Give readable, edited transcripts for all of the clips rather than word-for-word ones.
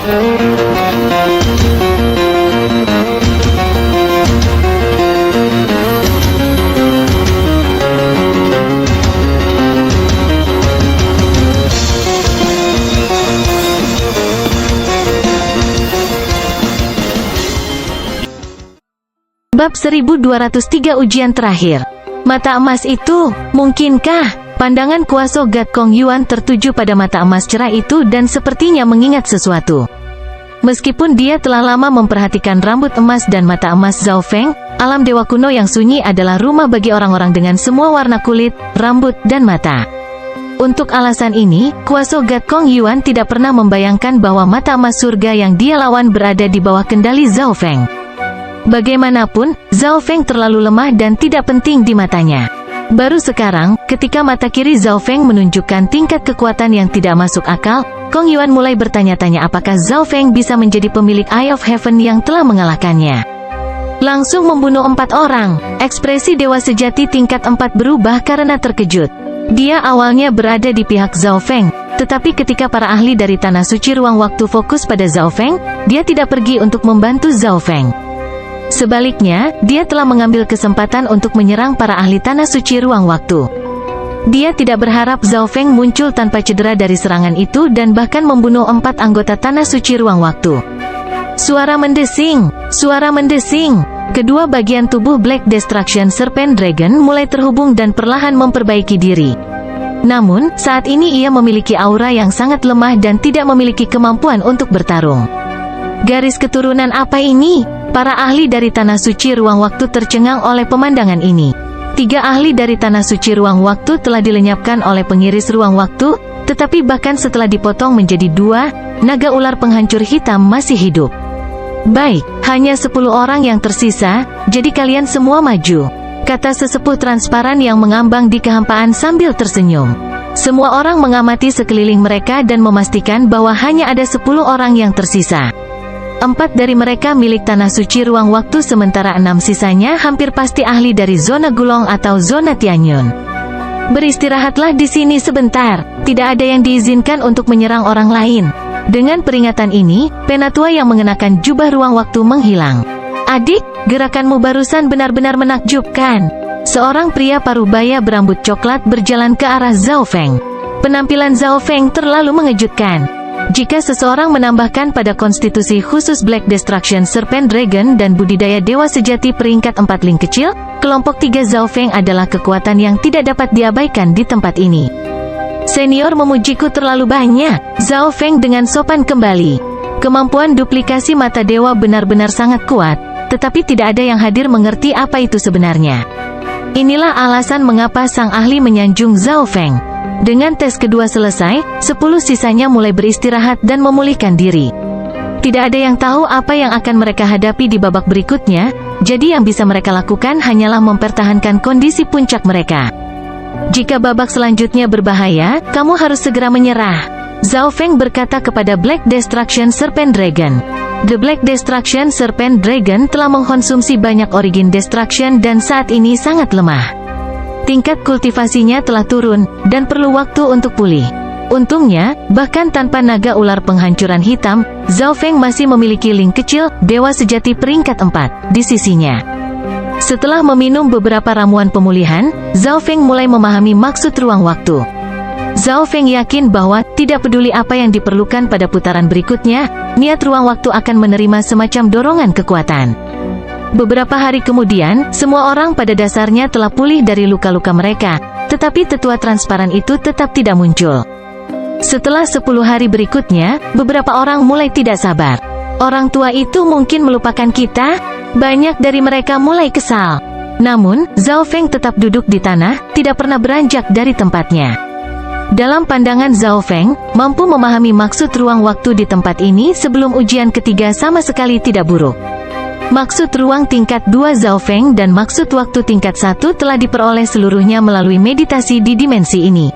Bab 1203 ujian terakhir. Mata emas itu, mungkinkah? Pandangan Kuaso God Kong Yuan tertuju pada mata emas cerah itu dan sepertinya mengingat sesuatu. Meskipun dia telah lama memperhatikan rambut emas dan mata emas Zhao Feng, alam dewa kuno yang sunyi adalah rumah bagi orang-orang dengan semua warna kulit, rambut, dan mata. Untuk alasan ini, Kuaso God Kong Yuan tidak pernah membayangkan bahwa mata emas surga yang dia lawan berada di bawah kendali Zhao Feng. Bagaimanapun, Zhao Feng terlalu lemah dan tidak penting di matanya. Baru sekarang, ketika mata kiri Zhao Feng menunjukkan tingkat kekuatan yang tidak masuk akal, Kong Yuan mulai bertanya-tanya apakah Zhao Feng bisa menjadi pemilik Eye of Heaven yang telah mengalahkannya. Langsung membunuh 4 orang, ekspresi dewa sejati tingkat 4 berubah karena terkejut. Dia awalnya berada di pihak Zhao Feng, tetapi ketika para ahli dari Tanah Suci Ruang Waktu fokus pada Zhao Feng, dia tidak pergi untuk membantu Zhao Feng. Sebaliknya, dia telah mengambil kesempatan untuk menyerang para ahli Tanah Suci Ruang Waktu. Dia tidak berharap Zhao Feng muncul tanpa cedera dari serangan itu dan bahkan membunuh 4 anggota Tanah Suci Ruang Waktu. Suara mendesing, suara mendesing. Kedua bagian tubuh Black Destruction Serpent Dragon mulai terhubung dan perlahan memperbaiki diri. Namun, saat ini ia memiliki aura yang sangat lemah dan tidak memiliki kemampuan untuk bertarung. Garis keturunan apa ini? Para ahli dari Tanah Suci Ruang Waktu tercengang oleh pemandangan ini. 3 ahli dari Tanah Suci Ruang Waktu telah dilenyapkan oleh pengiris ruang waktu, tetapi bahkan setelah dipotong menjadi 2, naga ular penghancur hitam masih hidup. Baik, hanya 10 orang yang tersisa, jadi kalian semua maju, kata sesepuh transparan yang mengambang di kehampaan sambil tersenyum. Semua orang mengamati sekeliling mereka dan memastikan bahwa hanya ada 10 orang yang tersisa. 4 dari mereka milik Tanah Suci Ruang Waktu sementara 6 sisanya hampir pasti ahli dari zona Gulong atau zona Tianyun. Beristirahatlah di sini sebentar, tidak ada yang diizinkan untuk menyerang orang lain. Dengan peringatan ini, penatua yang mengenakan jubah ruang waktu menghilang. Adik, gerakanmu barusan benar-benar menakjubkan. Seorang pria parubaya berambut coklat berjalan ke arah Zhao Feng. Penampilan Zhao Feng terlalu mengejutkan. Jika seseorang menambahkan pada konstitusi khusus Black Destruction Serpent Dragon dan budidaya dewa sejati peringkat 4 link kecil, kelompok 3 Zhao Feng adalah kekuatan yang tidak dapat diabaikan di tempat ini. Senior memujiku terlalu banyak, Zhao Feng dengan sopan kembali. Kemampuan duplikasi mata dewa benar-benar sangat kuat, tetapi tidak ada yang hadir mengerti apa itu sebenarnya. Inilah alasan mengapa sang ahli menyanjung Zhao Feng. Dengan tes kedua selesai, 10 sisanya mulai beristirahat dan memulihkan diri. Tidak ada yang tahu apa yang akan mereka hadapi di babak berikutnya, jadi yang bisa mereka lakukan hanyalah mempertahankan kondisi puncak mereka. Jika babak selanjutnya berbahaya, kamu harus segera menyerah, Zhao Feng berkata kepada Black Destruction Serpent Dragon. The Black Destruction Serpent Dragon telah mengkonsumsi banyak Origin Destruction dan saat ini sangat lemah. Tingkat kultivasinya telah turun, dan perlu waktu untuk pulih. Untungnya, bahkan tanpa naga ular penghancuran hitam, Zhao Feng masih memiliki link kecil, dewa sejati peringkat 4, di sisinya. Setelah meminum beberapa ramuan pemulihan, Zhao Feng mulai memahami maksud ruang waktu. Zhao Feng yakin bahwa, tidak peduli apa yang diperlukan pada putaran berikutnya, niat ruang waktu akan menerima semacam dorongan kekuatan. Beberapa hari kemudian, semua orang pada dasarnya telah pulih dari luka-luka mereka, tetapi tetua transparan itu tetap tidak muncul. Setelah 10 hari berikutnya, beberapa orang mulai tidak sabar. Orang tua itu mungkin melupakan kita? Banyak dari mereka mulai kesal. Namun, Zhao Feng tetap duduk di tanah, tidak pernah beranjak dari tempatnya. Dalam pandangan Zhao Feng, mampu memahami maksud ruang waktu di tempat ini sebelum ujian ketiga sama sekali tidak buruk. Maksud ruang tingkat 2 Zhao Feng dan maksud waktu tingkat 1 telah diperoleh seluruhnya melalui meditasi di dimensi ini.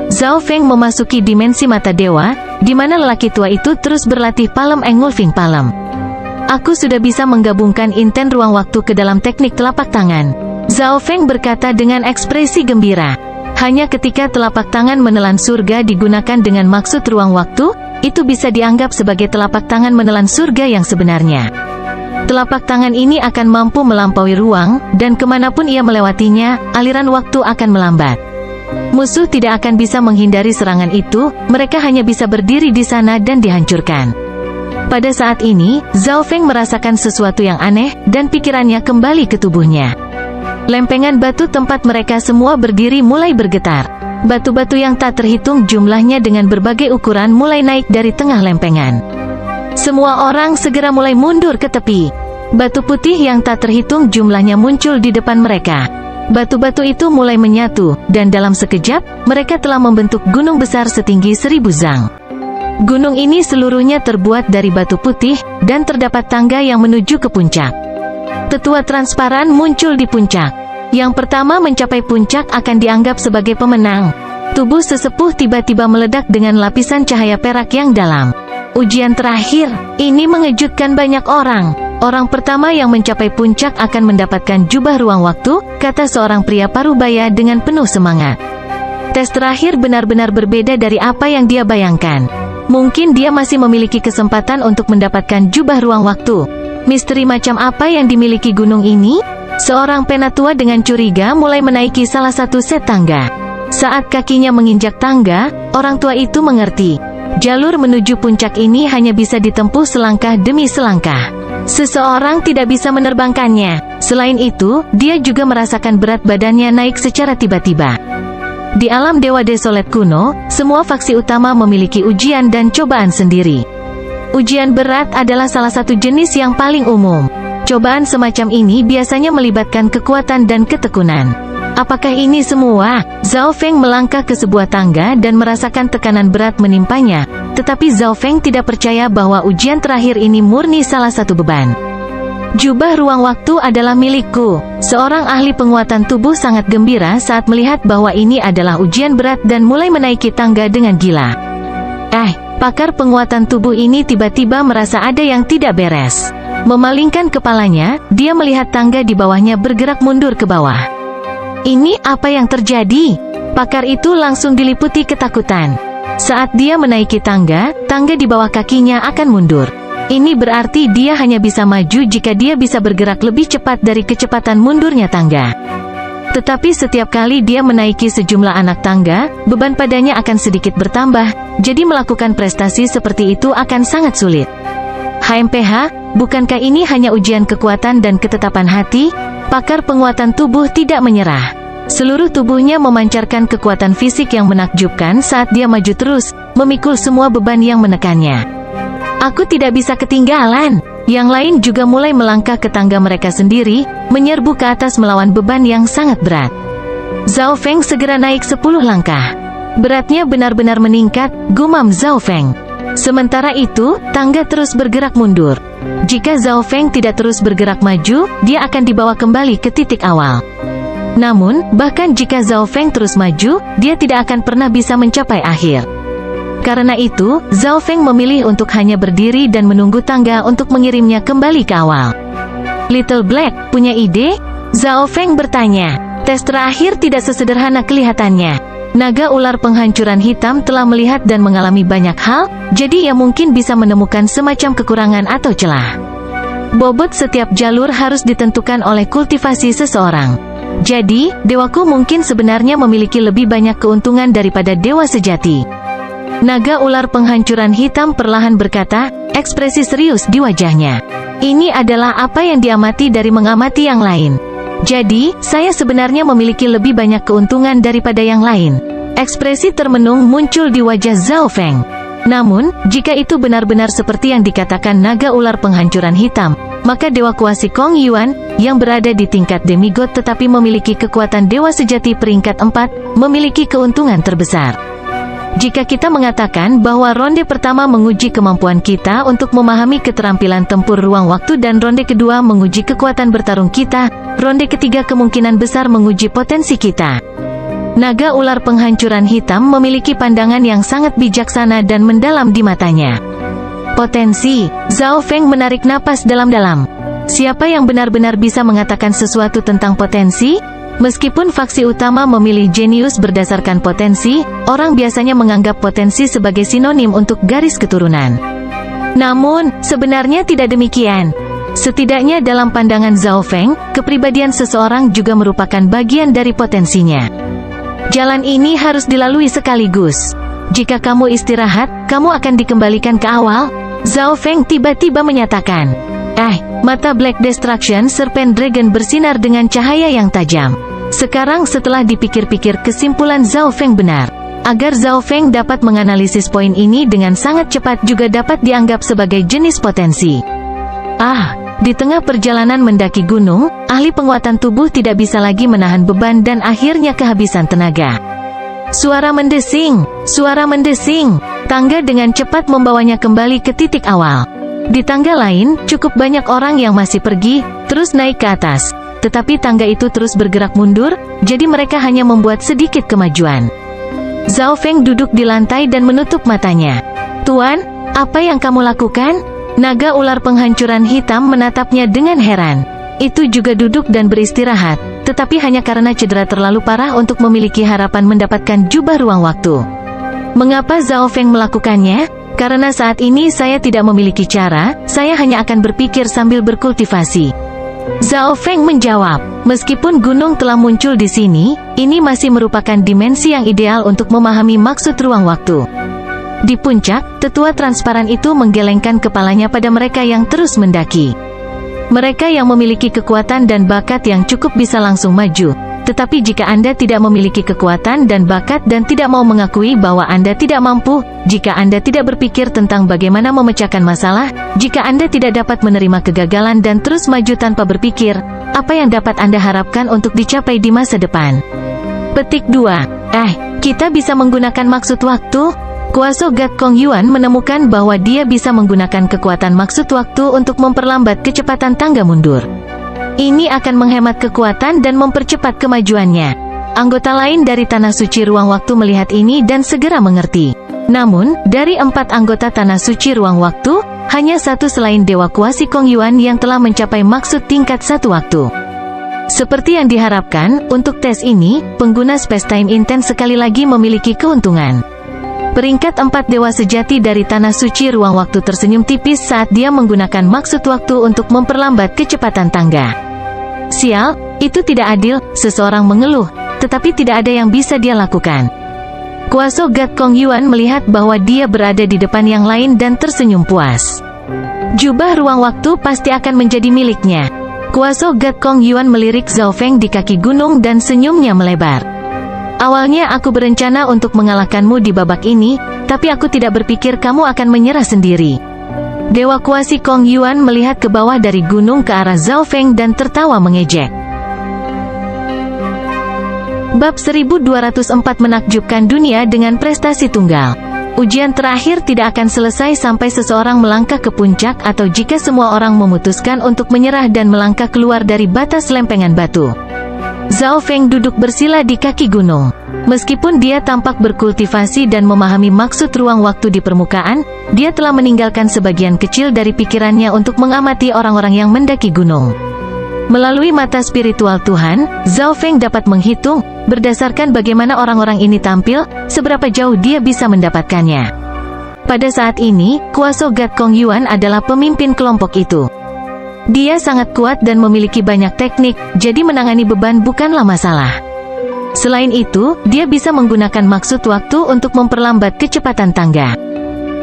Zhao Feng memasuki dimensi mata dewa, di mana lelaki tua itu terus berlatih Palm Engulfing Palm. Aku sudah bisa menggabungkan inten ruang waktu ke dalam teknik telapak tangan, Zhao Feng berkata dengan ekspresi gembira. Hanya ketika telapak tangan menelan surga digunakan dengan maksud ruang waktu, itu bisa dianggap sebagai telapak tangan menelan surga yang sebenarnya. Telapak tangan ini akan mampu melampaui ruang, dan kemanapun ia melewatinya, aliran waktu akan melambat. Musuh tidak akan bisa menghindari serangan itu, mereka hanya bisa berdiri di sana dan dihancurkan. Pada saat ini, Zhao Feng merasakan sesuatu yang aneh, dan pikirannya kembali ke tubuhnya. Lempengan batu tempat mereka semua berdiri mulai bergetar. Batu-batu yang tak terhitung jumlahnya dengan berbagai ukuran mulai naik dari tengah lempengan. Semua orang segera mulai mundur ke tepi. Batu putih yang tak terhitung jumlahnya muncul di depan mereka. Batu-batu itu mulai menyatu, dan dalam sekejap, mereka telah membentuk gunung besar setinggi 1000 zang. Gunung ini seluruhnya terbuat dari batu putih, dan terdapat tangga yang menuju ke puncak. Tetua transparan muncul di puncak. Yang pertama mencapai puncak akan dianggap sebagai pemenang. Tubuh sesepuh tiba-tiba meledak dengan lapisan cahaya perak yang dalam. Ujian terakhir, ini mengejutkan banyak orang. Orang pertama yang mencapai puncak akan mendapatkan jubah ruang waktu, kata seorang pria parubaya dengan penuh semangat. Tes terakhir benar-benar berbeda dari apa yang dia bayangkan. Mungkin dia masih memiliki kesempatan untuk mendapatkan jubah ruang waktu. Misteri macam apa yang dimiliki gunung ini? Seorang penatua dengan curiga mulai menaiki salah satu set tangga. Saat kakinya menginjak tangga, orang tua itu mengerti. Jalur menuju puncak ini hanya bisa ditempuh selangkah demi selangkah. Seseorang tidak bisa menerbangkannya. Selain itu, dia juga merasakan berat badannya naik secara tiba-tiba. Di alam Dewa Desolet kuno, semua faksi utama memiliki ujian dan cobaan sendiri. Ujian berat adalah salah satu jenis yang paling umum. Cobaan semacam ini biasanya melibatkan kekuatan dan ketekunan. Apakah ini semua? Zhao Feng melangkah ke sebuah tangga dan merasakan tekanan berat menimpanya, tetapi Zhao Feng tidak percaya bahwa ujian terakhir ini murni salah satu beban. Jubah ruang waktu adalah milikku. Seorang ahli penguatan tubuh sangat gembira saat melihat bahwa ini adalah ujian berat dan mulai menaiki tangga dengan gila. Pakar penguatan tubuh ini tiba-tiba merasa ada yang tidak beres. Memalingkan kepalanya, dia melihat tangga di bawahnya bergerak mundur ke bawah. Ini apa yang terjadi? Pakar itu langsung diliputi ketakutan. Saat dia menaiki tangga, tangga di bawah kakinya akan mundur. Ini berarti dia hanya bisa maju jika dia bisa bergerak lebih cepat dari kecepatan mundurnya tangga. Tetapi setiap kali dia menaiki sejumlah anak tangga, beban padanya akan sedikit bertambah, jadi melakukan prestasi seperti itu akan sangat sulit. HMPH, bukankah ini hanya ujian kekuatan dan ketetapan hati? Pakar penguatan tubuh tidak menyerah. Seluruh tubuhnya memancarkan kekuatan fisik yang menakjubkan saat dia maju terus, memikul semua beban yang menekannya. Aku tidak bisa ketinggalan. Yang lain juga mulai melangkah ke tangga mereka sendiri, menyerbu ke atas melawan beban yang sangat berat. Zhao Feng segera naik 10 langkah. Beratnya benar-benar meningkat, gumam Zhao Feng. Sementara itu, tangga terus bergerak mundur. Jika Zhao Feng tidak terus bergerak maju, dia akan dibawa kembali ke titik awal. Namun, bahkan jika Zhao Feng terus maju, dia tidak akan pernah bisa mencapai akhir. Karena itu, Zhao Feng memilih untuk hanya berdiri dan menunggu tangga untuk mengirimnya kembali ke awal. Little Black, punya ide? Zhao Feng bertanya. Tes terakhir tidak sesederhana kelihatannya. Naga ular penghancuran hitam telah melihat dan mengalami banyak hal, jadi ia mungkin bisa menemukan semacam kekurangan atau celah. Bobot setiap jalur harus ditentukan oleh kultivasi seseorang. Jadi, dewaku mungkin sebenarnya memiliki lebih banyak keuntungan daripada dewa sejati. Naga ular penghancuran hitam perlahan berkata, ekspresi serius di wajahnya. Ini adalah apa yang diamati dari mengamati yang lain. Jadi, saya sebenarnya memiliki lebih banyak keuntungan daripada yang lain. Ekspresi termenung muncul di wajah Zhao Feng. Namun, jika itu benar-benar seperti yang dikatakan naga ular penghancuran hitam, maka Dewa Kuasi Kong Yuan, yang berada di tingkat demigod tetapi memiliki kekuatan dewa sejati peringkat 4, memiliki keuntungan terbesar. Jika kita mengatakan bahwa ronde pertama menguji kemampuan kita untuk memahami keterampilan tempur ruang waktu dan ronde kedua menguji kekuatan bertarung kita, ronde ketiga kemungkinan besar menguji potensi kita. Naga ular penghancuran hitam memiliki pandangan yang sangat bijaksana dan mendalam di matanya. Potensi. Zhao Feng menarik napas dalam-dalam. Siapa yang benar-benar bisa mengatakan sesuatu tentang potensi? Meskipun faksi utama memilih jenius berdasarkan potensi, orang biasanya menganggap potensi sebagai sinonim untuk garis keturunan. Namun, sebenarnya tidak demikian. Setidaknya dalam pandangan Zhao Feng, kepribadian seseorang juga merupakan bagian dari potensinya. Jalan ini harus dilalui sekaligus. Jika kamu istirahat, kamu akan dikembalikan ke awal. Zhao Feng tiba-tiba menyatakan. Mata Black Destruction Serpent Dragon bersinar dengan cahaya yang tajam. Sekarang setelah dipikir-pikir kesimpulan Zhao Feng benar. Agar Zhao Feng dapat menganalisis poin ini dengan sangat cepat juga dapat dianggap sebagai jenis potensi. Di tengah perjalanan mendaki gunung, ahli penguatan tubuh tidak bisa lagi menahan beban dan akhirnya kehabisan tenaga. Suara mendesing, tangga dengan cepat membawanya kembali ke titik awal. Di tangga lain, cukup banyak orang yang masih pergi, terus naik ke atas. Tetapi tangga itu terus bergerak mundur, jadi mereka hanya membuat sedikit kemajuan. Zhao Feng duduk di lantai dan menutup matanya. "Tuan, apa yang kamu lakukan?" Naga ular penghancuran hitam menatapnya dengan heran. Itu juga duduk dan beristirahat, tetapi hanya karena cedera terlalu parah untuk memiliki harapan mendapatkan jubah ruang waktu. "Mengapa Zhao Feng melakukannya? Karena saat ini saya tidak memiliki cara, saya hanya akan berpikir sambil berkultivasi." Zhao Feng menjawab, "Meskipun gunung telah muncul di sini, ini masih merupakan dimensi yang ideal untuk memahami maksud ruang waktu." Di puncak, tetua transparan itu menggelengkan kepalanya pada mereka yang terus mendaki. Mereka yang memiliki kekuatan dan bakat yang cukup bisa langsung maju. Tetapi jika Anda tidak memiliki kekuatan dan bakat dan tidak mau mengakui bahwa Anda tidak mampu, jika Anda tidak berpikir tentang bagaimana memecahkan masalah, jika Anda tidak dapat menerima kegagalan dan terus maju tanpa berpikir, apa yang dapat Anda harapkan untuk dicapai di masa depan? Petik 2. Kita bisa menggunakan maksud waktu? Kuaso God Kong Yuan menemukan bahwa dia bisa menggunakan kekuatan maksud waktu untuk memperlambat kecepatan tangga mundur. Ini akan menghemat kekuatan dan mempercepat kemajuannya. Anggota lain dari Tanah Suci Ruang Waktu melihat ini dan segera mengerti. Namun, dari 4 anggota Tanah Suci Ruang Waktu, hanya satu selain Dewa Kuasi Kong Yuan yang telah mencapai maksud tingkat 1 waktu. Seperti yang diharapkan, untuk tes ini, pengguna Space Time Intense sekali lagi memiliki keuntungan. Peringkat 4 dewa sejati dari Tanah Suci Ruang Waktu tersenyum tipis saat dia menggunakan maksud waktu untuk memperlambat kecepatan tangga. "Sial, itu tidak adil," seseorang mengeluh, tetapi tidak ada yang bisa dia lakukan. Kuaso God Kong Yuan melihat bahwa dia berada di depan yang lain dan tersenyum puas. Jubah ruang waktu pasti akan menjadi miliknya. Kuaso God Kong Yuan melirik Zhao Feng di kaki gunung dan senyumnya melebar. "Awalnya aku berencana untuk mengalahkanmu di babak ini, tapi aku tidak berpikir kamu akan menyerah sendiri." Dewa Kuasi Kong Yuan melihat ke bawah dari gunung ke arah Zhao Feng dan tertawa mengejek. Bab 1204 menakjubkan dunia dengan prestasi tunggal. Ujian terakhir tidak akan selesai sampai seseorang melangkah ke puncak atau jika semua orang memutuskan untuk menyerah dan melangkah keluar dari batas lempengan batu. Zhao Feng duduk bersila di kaki gunung. Meskipun dia tampak berkultivasi dan memahami maksud ruang waktu di permukaan, dia telah meninggalkan sebagian kecil dari pikirannya untuk mengamati orang-orang yang mendaki gunung. Melalui mata spiritual Tuhan, Zhao Feng dapat menghitung, berdasarkan bagaimana orang-orang ini tampil, seberapa jauh dia bisa mendapatkannya. Pada saat ini, Kuaso God Kong Yuan adalah pemimpin kelompok itu. Dia sangat kuat dan memiliki banyak teknik, jadi menangani beban bukanlah masalah. Selain itu, dia bisa menggunakan maksud waktu untuk memperlambat kecepatan tangga.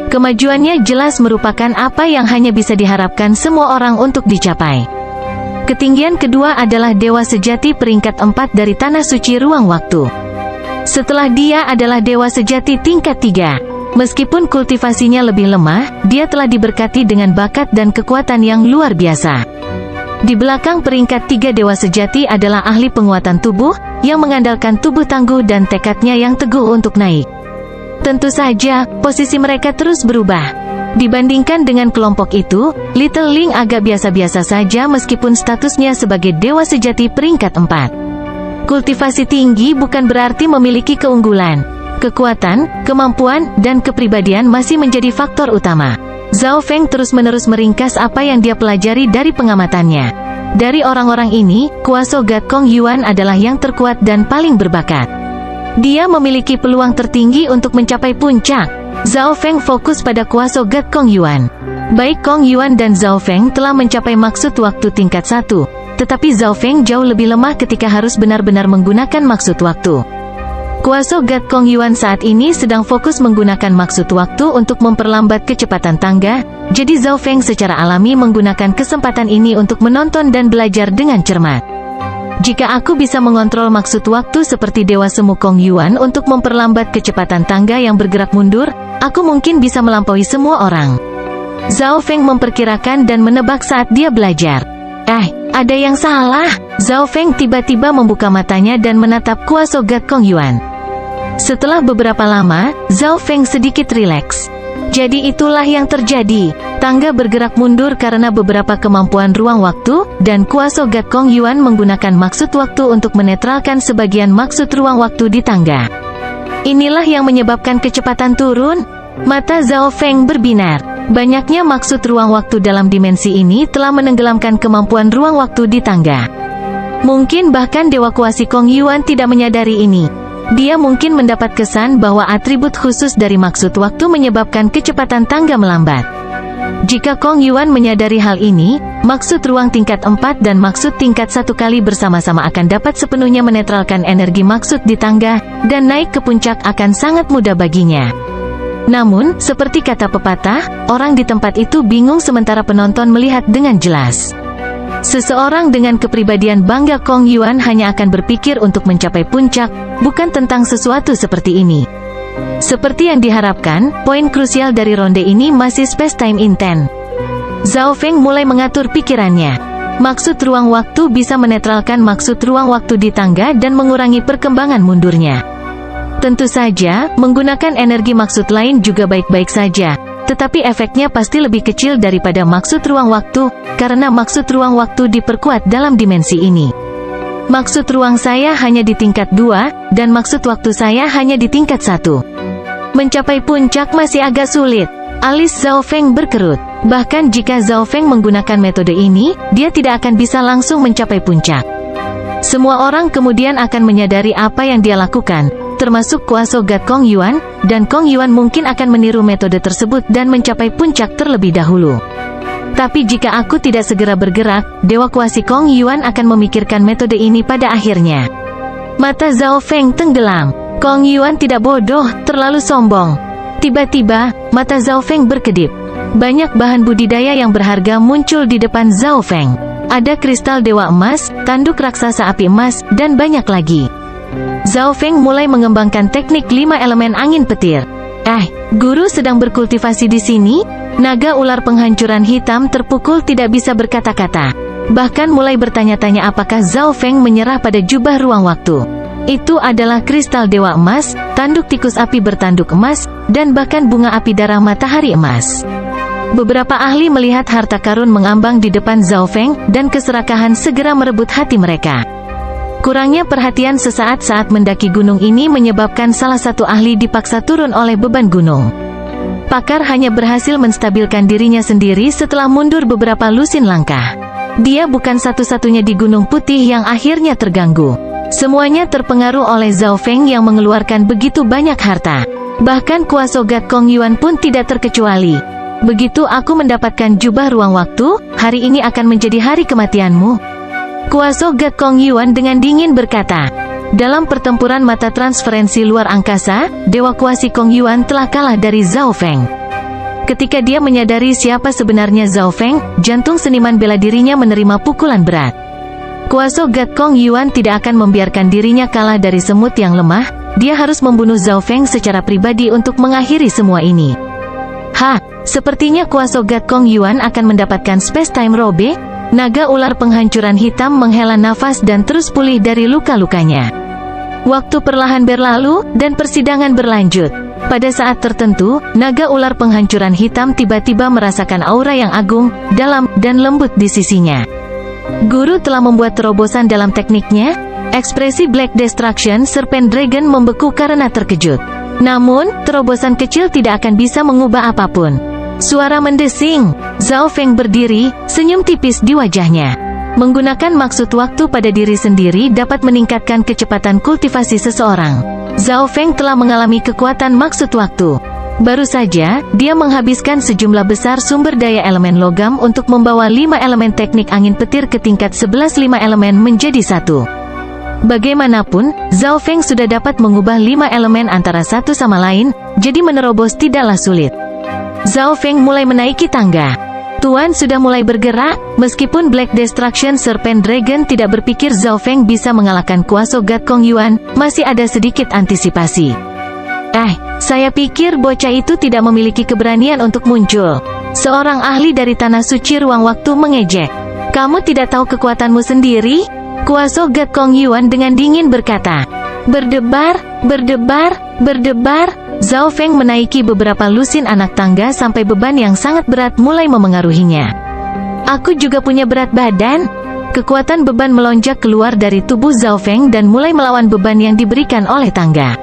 Kemajuannya jelas merupakan apa yang hanya bisa diharapkan semua orang untuk dicapai. Ketinggian kedua adalah Dewa Sejati peringkat 4 dari Tanah Suci Ruang Waktu. Setelah dia adalah Dewa Sejati tingkat 3. Meskipun kultivasinya lebih lemah, dia telah diberkati dengan bakat dan kekuatan yang luar biasa. Di belakang peringkat 3 Dewa Sejati adalah ahli penguatan tubuh, yang mengandalkan tubuh tangguh dan tekadnya yang teguh untuk naik. Tentu saja, posisi mereka terus berubah. Dibandingkan dengan kelompok itu, Little Ling agak biasa-biasa saja meskipun statusnya sebagai Dewa Sejati peringkat 4. Kultivasi tinggi bukan berarti memiliki keunggulan. Kekuatan, kemampuan, dan kepribadian masih menjadi faktor utama. Zhao Feng terus-menerus meringkas apa yang dia pelajari dari pengamatannya. Dari orang-orang ini, Kuaso God Kong Yuan adalah yang terkuat dan paling berbakat. Dia memiliki peluang tertinggi untuk mencapai puncak. Zhao Feng fokus pada Kuaso God Kong Yuan. Baik Kong Yuan dan Zhao Feng telah mencapai maksud waktu tingkat 1, tetapi Zhao Feng jauh lebih lemah ketika harus benar-benar menggunakan maksud waktu. Kuaso God Kong Yuan saat ini sedang fokus menggunakan maksud waktu untuk memperlambat kecepatan tangga, jadi Zhao Feng secara alami menggunakan kesempatan ini untuk menonton dan belajar dengan cermat. Jika aku bisa mengontrol maksud waktu seperti Dewa Semu Kong Yuan untuk memperlambat kecepatan tangga yang bergerak mundur, aku mungkin bisa melampaui semua orang. Zhao Feng memperkirakan dan menebak saat dia belajar. Ada yang salah. Zhao Feng tiba-tiba membuka matanya dan menatap Kuaso God Kong Yuan. Setelah beberapa lama, Zhao Feng sedikit rileks. Jadi itulah yang terjadi. Tangga bergerak mundur karena beberapa kemampuan ruang waktu, dan Kuaso God Kong Yuan menggunakan maksud waktu untuk menetralkan sebagian maksud ruang waktu di tangga. Inilah yang menyebabkan kecepatan turun. Mata Zhao Feng berbinar. Banyaknya maksud ruang waktu dalam dimensi ini telah menenggelamkan kemampuan ruang waktu di tangga. Mungkin bahkan Dewa Kuasi Kong Yuan tidak menyadari ini. Dia mungkin mendapat kesan bahwa atribut khusus dari maksud waktu menyebabkan kecepatan tangga melambat. Jika Kong Yuan menyadari hal ini, maksud ruang tingkat 4 dan maksud tingkat 1 kali bersama-sama akan dapat sepenuhnya menetralkan energi maksud di tangga, dan naik ke puncak akan sangat mudah baginya. Namun, seperti kata pepatah, orang di tempat itu bingung sementara penonton melihat dengan jelas. Seseorang dengan kepribadian bangga Kong Yuan hanya akan berpikir untuk mencapai puncak, bukan tentang sesuatu seperti ini. Seperti yang diharapkan, poin krusial dari ronde ini masih space-time intent. Zhao Feng mulai mengatur pikirannya. Maksud ruang waktu bisa menetralkan maksud ruang waktu di tangga dan mengurangi perkembangan mundurnya. Tentu saja, menggunakan energi maksud lain juga baik-baik saja, tetapi efeknya pasti lebih kecil daripada maksud ruang waktu, karena maksud ruang waktu diperkuat dalam dimensi ini. Maksud ruang saya hanya di tingkat 2, dan maksud waktu saya hanya di tingkat 1. Mencapai puncak masih agak sulit. Alis Zhao Feng berkerut. Bahkan jika Zhao Feng menggunakan metode ini, dia tidak akan bisa langsung mencapai puncak. Semua orang kemudian akan menyadari apa yang dia lakukan, termasuk Kuaso God Kong Yuan, dan Kong Yuan mungkin akan meniru metode tersebut dan mencapai puncak terlebih dahulu. Tapi jika aku tidak segera bergerak, Dewa Kuasi Kong Yuan akan memikirkan metode ini pada akhirnya. Mata Zhao Feng tenggelam. Kong Yuan tidak bodoh, terlalu sombong. Tiba-tiba, mata Zhao Feng berkedip. Banyak bahan budidaya yang berharga muncul di depan Zhao Feng. Ada kristal dewa emas, tanduk raksasa api emas, dan banyak lagi. Zhao Feng mulai mengembangkan teknik 5 elemen angin petir. Guru sedang berkultivasi di sini? Naga ular penghancuran hitam terpukul tidak bisa berkata-kata. Bahkan mulai bertanya-tanya apakah Zhao Feng menyerah pada jubah ruang waktu. Itu adalah kristal dewa emas, tanduk tikus api bertanduk emas, dan bahkan bunga api darah matahari emas. Beberapa ahli melihat harta karun mengambang di depan Zhao Feng, dan keserakahan segera merebut hati mereka. Kurangnya perhatian sesaat saat mendaki gunung ini menyebabkan salah satu ahli dipaksa turun oleh beban gunung. Pakar hanya berhasil menstabilkan dirinya sendiri setelah mundur beberapa lusin langkah. Dia bukan satu-satunya di Gunung Putih yang akhirnya terganggu. Semuanya terpengaruh oleh Zhao Feng yang mengeluarkan begitu banyak harta. Bahkan Kuaso God Kong Yuan pun tidak terkecuali. Begitu aku mendapatkan jubah ruang waktu, hari ini akan menjadi hari kematianmu. Kuaso God Kong Yuan dengan dingin berkata. Dalam pertempuran mata transferensi luar angkasa, Dewa Kuasi Kong Yuan telah kalah dari Zhao Feng. Ketika dia menyadari siapa sebenarnya Zhao Feng, jantung seniman bela dirinya menerima pukulan berat. Kuaso God Kong Yuan tidak akan membiarkan dirinya kalah dari semut yang lemah. Dia harus membunuh Zhao Feng secara pribadi untuk mengakhiri semua ini. Sepertinya Kuaso God Kong Yuan akan mendapatkan space-time robe. Naga ular penghancuran hitam menghela nafas dan terus pulih dari luka-lukanya. Waktu perlahan berlalu, dan persidangan berlanjut. Pada saat tertentu, naga ular penghancuran hitam tiba-tiba merasakan aura yang agung, dalam, dan lembut di sisinya. Guru telah membuat terobosan dalam tekniknya. Ekspresi Black Destruction Serpent Dragon membeku karena terkejut. Namun, terobosan kecil tidak akan bisa mengubah apapun. Suara mendesing. Zhao Feng berdiri, senyum tipis di wajahnya. Menggunakan maksud waktu pada diri sendiri dapat meningkatkan kecepatan kultivasi seseorang. Zhao Feng telah mengalami kekuatan maksud waktu. Baru saja, dia menghabiskan sejumlah besar sumber daya elemen logam untuk membawa 5 elemen teknik angin petir ke tingkat 11 5 elemen menjadi satu. Bagaimanapun, Zhao Feng sudah dapat mengubah 5 elemen antara satu sama lain, jadi menerobos tidaklah sulit. Zhao Feng mulai menaiki tangga. Tuan sudah mulai bergerak, meskipun Black Destruction Serpent Dragon tidak berpikir Zhao Feng bisa mengalahkan kuasa God Kong Yuan, masih ada sedikit antisipasi. Saya pikir bocah itu tidak memiliki keberanian untuk muncul. Seorang ahli dari Tanah Suci Ruang Waktu mengejek. Kamu tidak tahu kekuatanmu sendiri? Kuasa God Kong Yuan dengan dingin berkata. Berdebar, berdebar, berdebar. Zhao Feng menaiki beberapa lusin anak tangga sampai beban yang sangat berat mulai memengaruhinya. Aku juga punya berat badan. Kekuatan beban melonjak keluar dari tubuh Zhao Feng dan mulai melawan beban yang diberikan oleh tangga.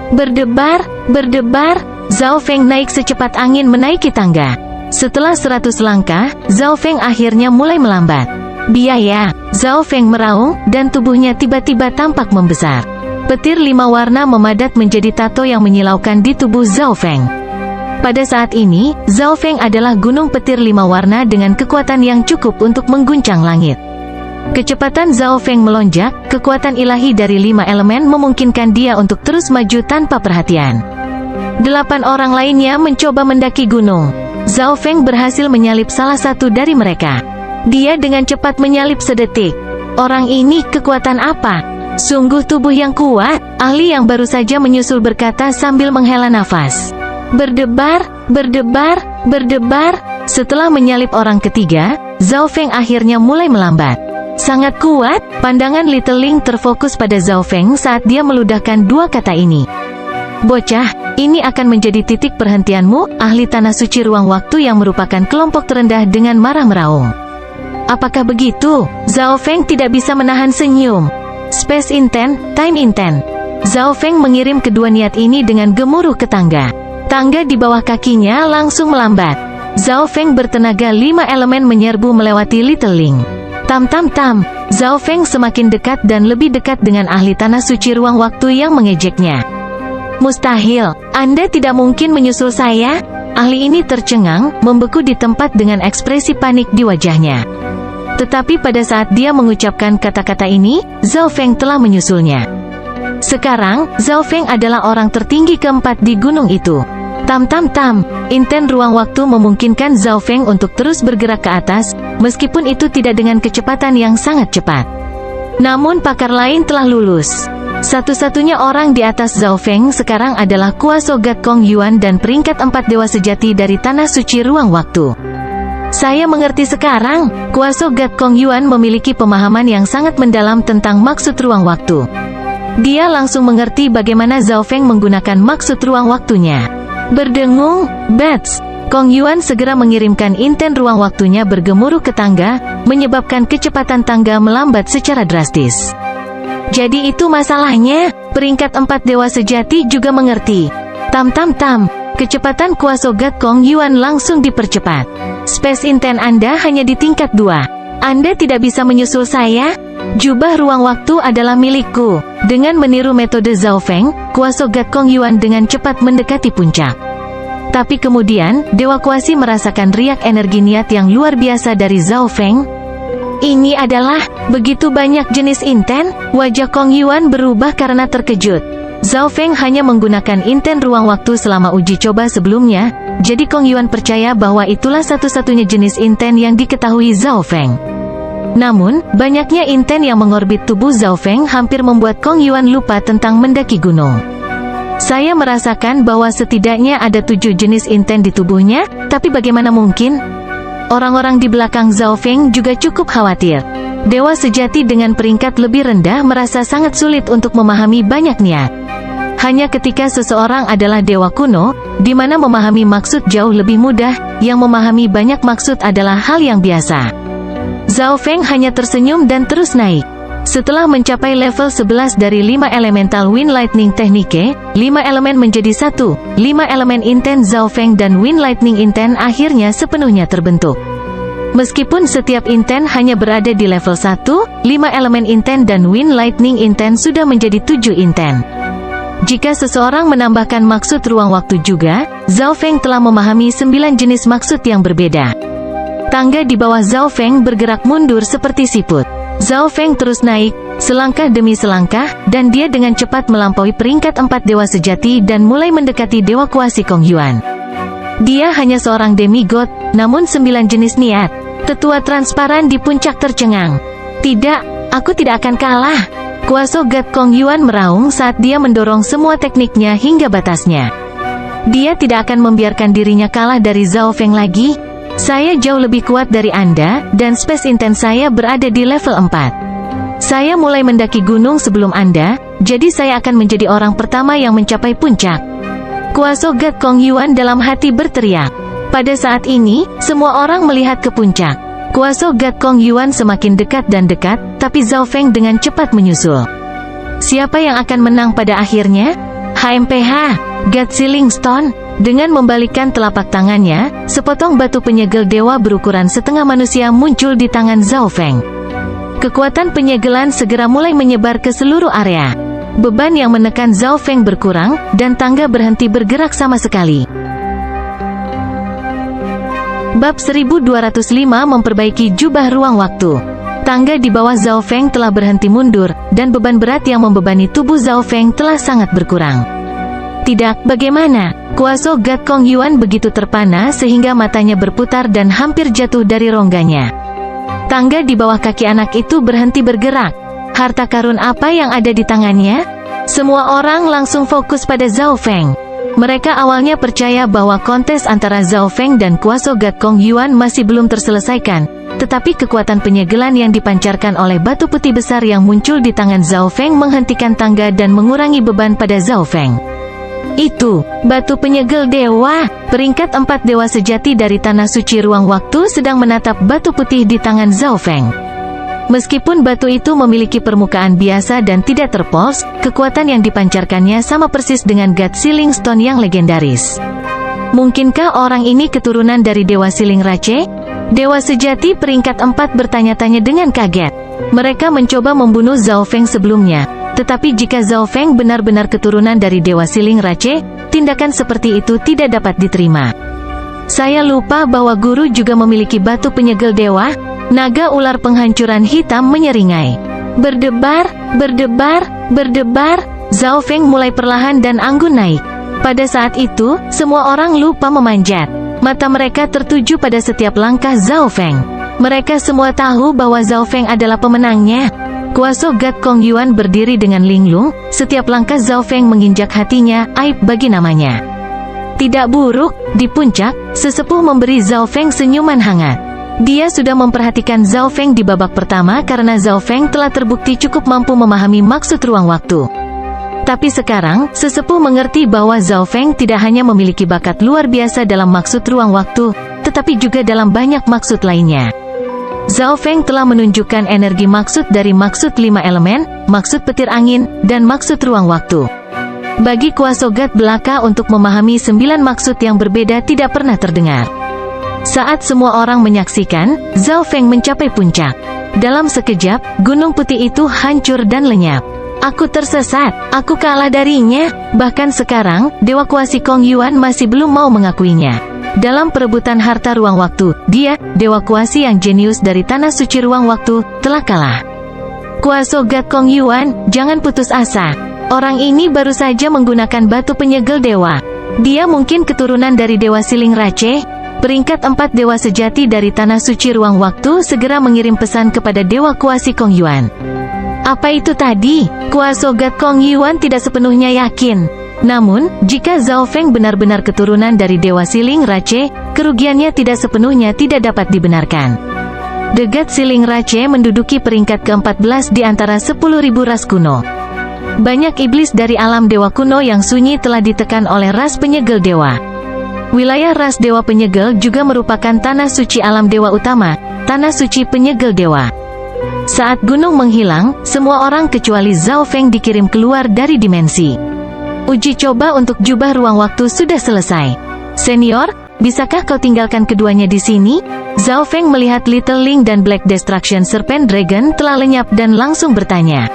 Berdebar, berdebar, Zhao Feng naik secepat angin menaiki tangga. Setelah 100 langkah, Zhao Feng akhirnya mulai melambat. Biaya, Zhao Feng meraung, dan tubuhnya tiba-tiba tampak membesar. Petir 5 warna memadat menjadi tato yang menyilaukan di tubuh Zhao Feng. Pada saat ini, Zhao Feng adalah gunung petir 5 warna dengan kekuatan yang cukup untuk mengguncang langit. Kecepatan Zhao Feng melonjak, kekuatan ilahi dari 5 elemen memungkinkan dia untuk terus maju tanpa perhatian. 8 orang lainnya mencoba mendaki gunung. Zhao Feng berhasil menyalip salah satu dari mereka. Dia dengan cepat menyalip sedetik. Orang ini kekuatan apa? Sungguh tubuh yang kuat, ahli yang baru saja menyusul berkata sambil menghela nafas. Berdebar, berdebar, berdebar. Setelah menyalip orang ketiga, Zhao Feng akhirnya mulai melambat. Sangat kuat, pandangan Little Ling terfokus pada Zhao Feng saat dia meludahkan 2 kata ini. Bocah, ini akan menjadi titik perhentianmu, ahli Tanah Suci Ruang Waktu yang merupakan kelompok terendah dengan marah meraung. Apakah begitu? Zhao Feng tidak bisa menahan senyum. Space Intent, Time Intent. Zhao Feng mengirim kedua niat ini dengan gemuruh ke tangga. Tangga di bawah kakinya langsung melambat. Zhao Feng bertenaga 5 elemen menyerbu melewati Little Ling. Tam-tam-tam, Zhao Feng semakin dekat dan lebih dekat dengan ahli Tanah Suci Ruang Waktu yang mengejeknya. Mustahil, Anda tidak mungkin menyusul saya? Ahli ini tercengang, membeku di tempat dengan ekspresi panik di wajahnya. Tetapi pada saat dia mengucapkan kata-kata ini, Zhao Feng telah menyusulnya. Sekarang, Zhao Feng adalah orang tertinggi keempat di gunung itu. Tam-tam-tam, inten ruang waktu memungkinkan Zhao Feng untuk terus bergerak ke atas, meskipun itu tidak dengan kecepatan yang sangat cepat. Namun pakar lain telah lulus. Satu-satunya orang di atas Zhao Feng sekarang adalah kuasa God Kong Yuan dan peringkat 4 dewa sejati dari Tanah Suci Ruang Waktu. Saya mengerti sekarang, kuasa God Kong Yuan memiliki pemahaman yang sangat mendalam tentang maksud ruang waktu. Dia langsung mengerti bagaimana Zhao Feng menggunakan maksud ruang waktunya. Berdengung, bats. Kong Yuan segera mengirimkan inten ruang waktunya bergemuruh ke tangga, menyebabkan kecepatan tangga melambat secara drastis. Jadi itu masalahnya, peringkat 4 dewa sejati juga mengerti. Tam-tam-tam, kecepatan kuasa God Kong Yuan langsung dipercepat. Space Intent Anda hanya di tingkat 2. Anda tidak bisa menyusul saya? Jubah ruang waktu adalah milikku. Dengan meniru metode Zhao Feng, kuasa God Kong Yuan dengan cepat mendekati puncak. Tapi kemudian, Dewa Kuasi merasakan riak energi niat yang luar biasa dari Zhao Feng. Ini adalah begitu banyak jenis inten. Wajah Kong Yuan berubah karena terkejut. Zhao Feng hanya menggunakan inten ruang waktu selama uji coba sebelumnya, jadi Kong Yuan percaya bahwa itulah satu-satunya jenis inten yang diketahui Zhao Feng. Namun, banyaknya inten yang mengorbit tubuh Zhao Feng hampir membuat Kong Yuan lupa tentang mendaki gunung. Saya merasakan bahwa setidaknya ada 7 jenis inten di tubuhnya, tapi bagaimana mungkin? Orang-orang di belakang Zhao Feng juga cukup khawatir. Dewa sejati dengan peringkat lebih rendah merasa sangat sulit untuk memahami banyak niat. Hanya ketika seseorang adalah dewa kuno, di mana memahami maksud jauh lebih mudah, yang memahami banyak maksud adalah hal yang biasa. Zhao Feng hanya tersenyum dan terus naik. Setelah mencapai level 11 dari 5 elemental Wind Lightning Technique, 5 elemen menjadi 1, 5 elemen inten Zhao Feng dan Wind Lightning Inten akhirnya sepenuhnya terbentuk. Meskipun setiap inten hanya berada di level 1, 5 elemen inten dan Wind Lightning inten sudah menjadi 7 inten. Jika seseorang menambahkan maksud ruang waktu juga, Zhao Feng telah memahami 9 jenis maksud yang berbeda. Tangga di bawah Zhao Feng bergerak mundur seperti siput. Zhao Feng terus naik, selangkah demi selangkah, dan dia dengan cepat melampaui peringkat 4 dewa sejati dan mulai mendekati dewa kuasi Kong Yuan. Dia hanya seorang demigod, namun 9 jenis niat. Tetua transparan di puncak tercengang. Tidak, aku tidak akan kalah. Kuasa God Kong Yuan meraung saat dia mendorong semua tekniknya hingga batasnya. Dia tidak akan membiarkan dirinya kalah dari Zhao Feng lagi. Saya jauh lebih kuat dari Anda, dan space intense saya berada di level 4. Saya mulai mendaki gunung sebelum Anda, jadi saya akan menjadi orang pertama yang mencapai puncak. Kuasa God Kong Yuan dalam hati berteriak. Pada saat ini, semua orang melihat ke puncak. Kuasa God Kong Yuan semakin dekat dan dekat, tapi Zhao Feng dengan cepat menyusul. Siapa yang akan menang pada akhirnya? HMPH, God Sealing Stone. Dengan membalikkan telapak tangannya, sepotong batu penyegel dewa berukuran setengah manusia muncul di tangan Zhao Feng. Kekuatan penyegelan segera mulai menyebar ke seluruh area. Beban yang menekan Zhao Feng berkurang, dan tangga berhenti bergerak sama sekali. Bab 1205 memperbaiki jubah ruang waktu. Tangga di bawah Zhao Feng telah berhenti mundur, dan beban berat yang membebani tubuh Zhao Feng telah sangat berkurang. Tidak, bagaimana? Kuasa God Kong Yuan begitu terpana sehingga matanya berputar dan hampir jatuh dari rongganya. Tangga di bawah kaki anak itu berhenti bergerak. Harta karun apa yang ada di tangannya? Semua orang langsung fokus pada Zhao Feng. Mereka awalnya percaya bahwa kontes antara Zhao Feng dan kuasa God Kong Yuan masih belum terselesaikan, tetapi kekuatan penyegelan yang dipancarkan oleh batu putih besar yang muncul di tangan Zhao Feng menghentikan tangga dan mengurangi beban pada Zhao Feng. Itu, batu penyegel dewa. Peringkat 4 dewa sejati dari tanah suci ruang waktu sedang menatap batu putih di tangan Zhao Feng. Meskipun batu itu memiliki permukaan biasa dan tidak terpols, kekuatan yang dipancarkannya sama persis dengan God Sealing Stone yang legendaris. Mungkinkah orang ini keturunan dari Dewa Siling Rache? Dewa sejati peringkat 4 bertanya-tanya dengan kaget. Mereka mencoba membunuh Zhao Feng sebelumnya, tetapi jika Zhao Feng benar-benar keturunan dari Dewa Siling Rache, tindakan seperti itu tidak dapat diterima. Saya lupa bahwa guru juga memiliki batu penyegel dewa. Naga ular penghancuran hitam menyeringai. Berdebar, berdebar, berdebar. Zhao Feng mulai perlahan dan anggun naik. Pada saat itu, semua orang lupa memanjat. Mata mereka tertuju pada setiap langkah Zhao Feng. Mereka semua tahu bahwa Zhao Feng adalah pemenangnya. Kuasa God Kong Yuan berdiri dengan linglung. Setiap langkah Zhao Feng menginjak hatinya, aib bagi namanya. Tidak buruk. Di puncak, sesepuh memberi Zhao Feng senyuman hangat. Dia sudah memperhatikan Zhao Feng di babak pertama karena Zhao Feng telah terbukti cukup mampu memahami maksud ruang waktu. Tapi sekarang, sesepuh mengerti bahwa Zhao Feng tidak hanya memiliki bakat luar biasa dalam maksud ruang waktu, tetapi juga dalam banyak maksud lainnya. Zhao Feng telah menunjukkan energi maksud dari maksud 5 elemen, maksud petir angin, dan maksud ruang waktu. Bagi kuasa God belaka untuk memahami 9 maksud yang berbeda tidak pernah terdengar. Saat semua orang menyaksikan, Zhao Feng mencapai puncak. Dalam sekejap, gunung putih itu hancur dan lenyap. Aku tersesat, aku kalah darinya. Bahkan sekarang, Dewa Kuasi Kong Yuan masih belum mau mengakuinya. Dalam perebutan harta ruang waktu, dia, Dewa Kuasi yang jenius dari tanah suci ruang waktu, telah kalah. Kuasa God Kong Yuan, jangan putus asa. Orang ini baru saja menggunakan batu penyegel dewa. Dia mungkin keturunan dari Dewa Siling Rache. Peringkat 4 dewa sejati dari tanah suci ruang waktu segera mengirim pesan kepada Dewa Kuasi Kong Yuan. Apa itu tadi? Kuasa God Kong Yuan tidak sepenuhnya yakin. Namun, jika Zhao Feng benar-benar keturunan dari Dewa Siling Rache, kerugiannya tidak sepenuhnya tidak dapat dibenarkan. The God Siling Rache menduduki peringkat ke-14 di antara 10.000 ras kuno. Banyak iblis dari alam dewa kuno yang sunyi telah ditekan oleh ras penyegel dewa. Wilayah ras dewa penyegel juga merupakan tanah suci alam dewa utama, tanah suci penyegel dewa. Saat gunung menghilang, semua orang kecuali Zhao Feng dikirim keluar dari dimensi. Uji coba untuk jubah ruang waktu sudah selesai. Senior, bisakah kau tinggalkan keduanya di sini? Zhao Feng melihat Little Ling dan Black Destruction Serpent Dragon telah lenyap dan langsung bertanya.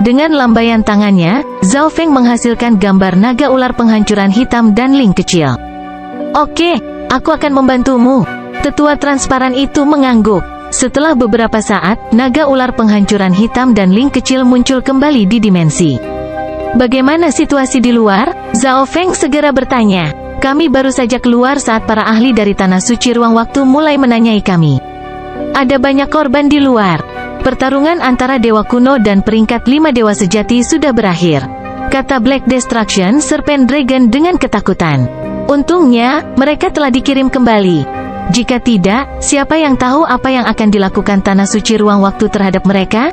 Dengan lambaian tangannya, Zhao Feng menghasilkan gambar naga ular penghancuran hitam dan Ling kecil. Oke, aku akan membantumu. Tetua transparan itu mengangguk. Setelah beberapa saat, naga ular penghancuran hitam dan Ling kecil muncul kembali di dimensi. Bagaimana situasi di luar? Zhao Feng segera bertanya. Kami baru saja keluar saat para ahli dari Tanah Suci Ruang Waktu mulai menanyai kami. Ada banyak korban di luar. Pertarungan antara Dewa Kuno dan peringkat 5 Dewa Sejati sudah berakhir, kata Black Destruction Serpent Dragon dengan ketakutan. Untungnya, mereka telah dikirim kembali. Jika tidak, siapa yang tahu apa yang akan dilakukan Tanah Suci Ruang Waktu terhadap mereka?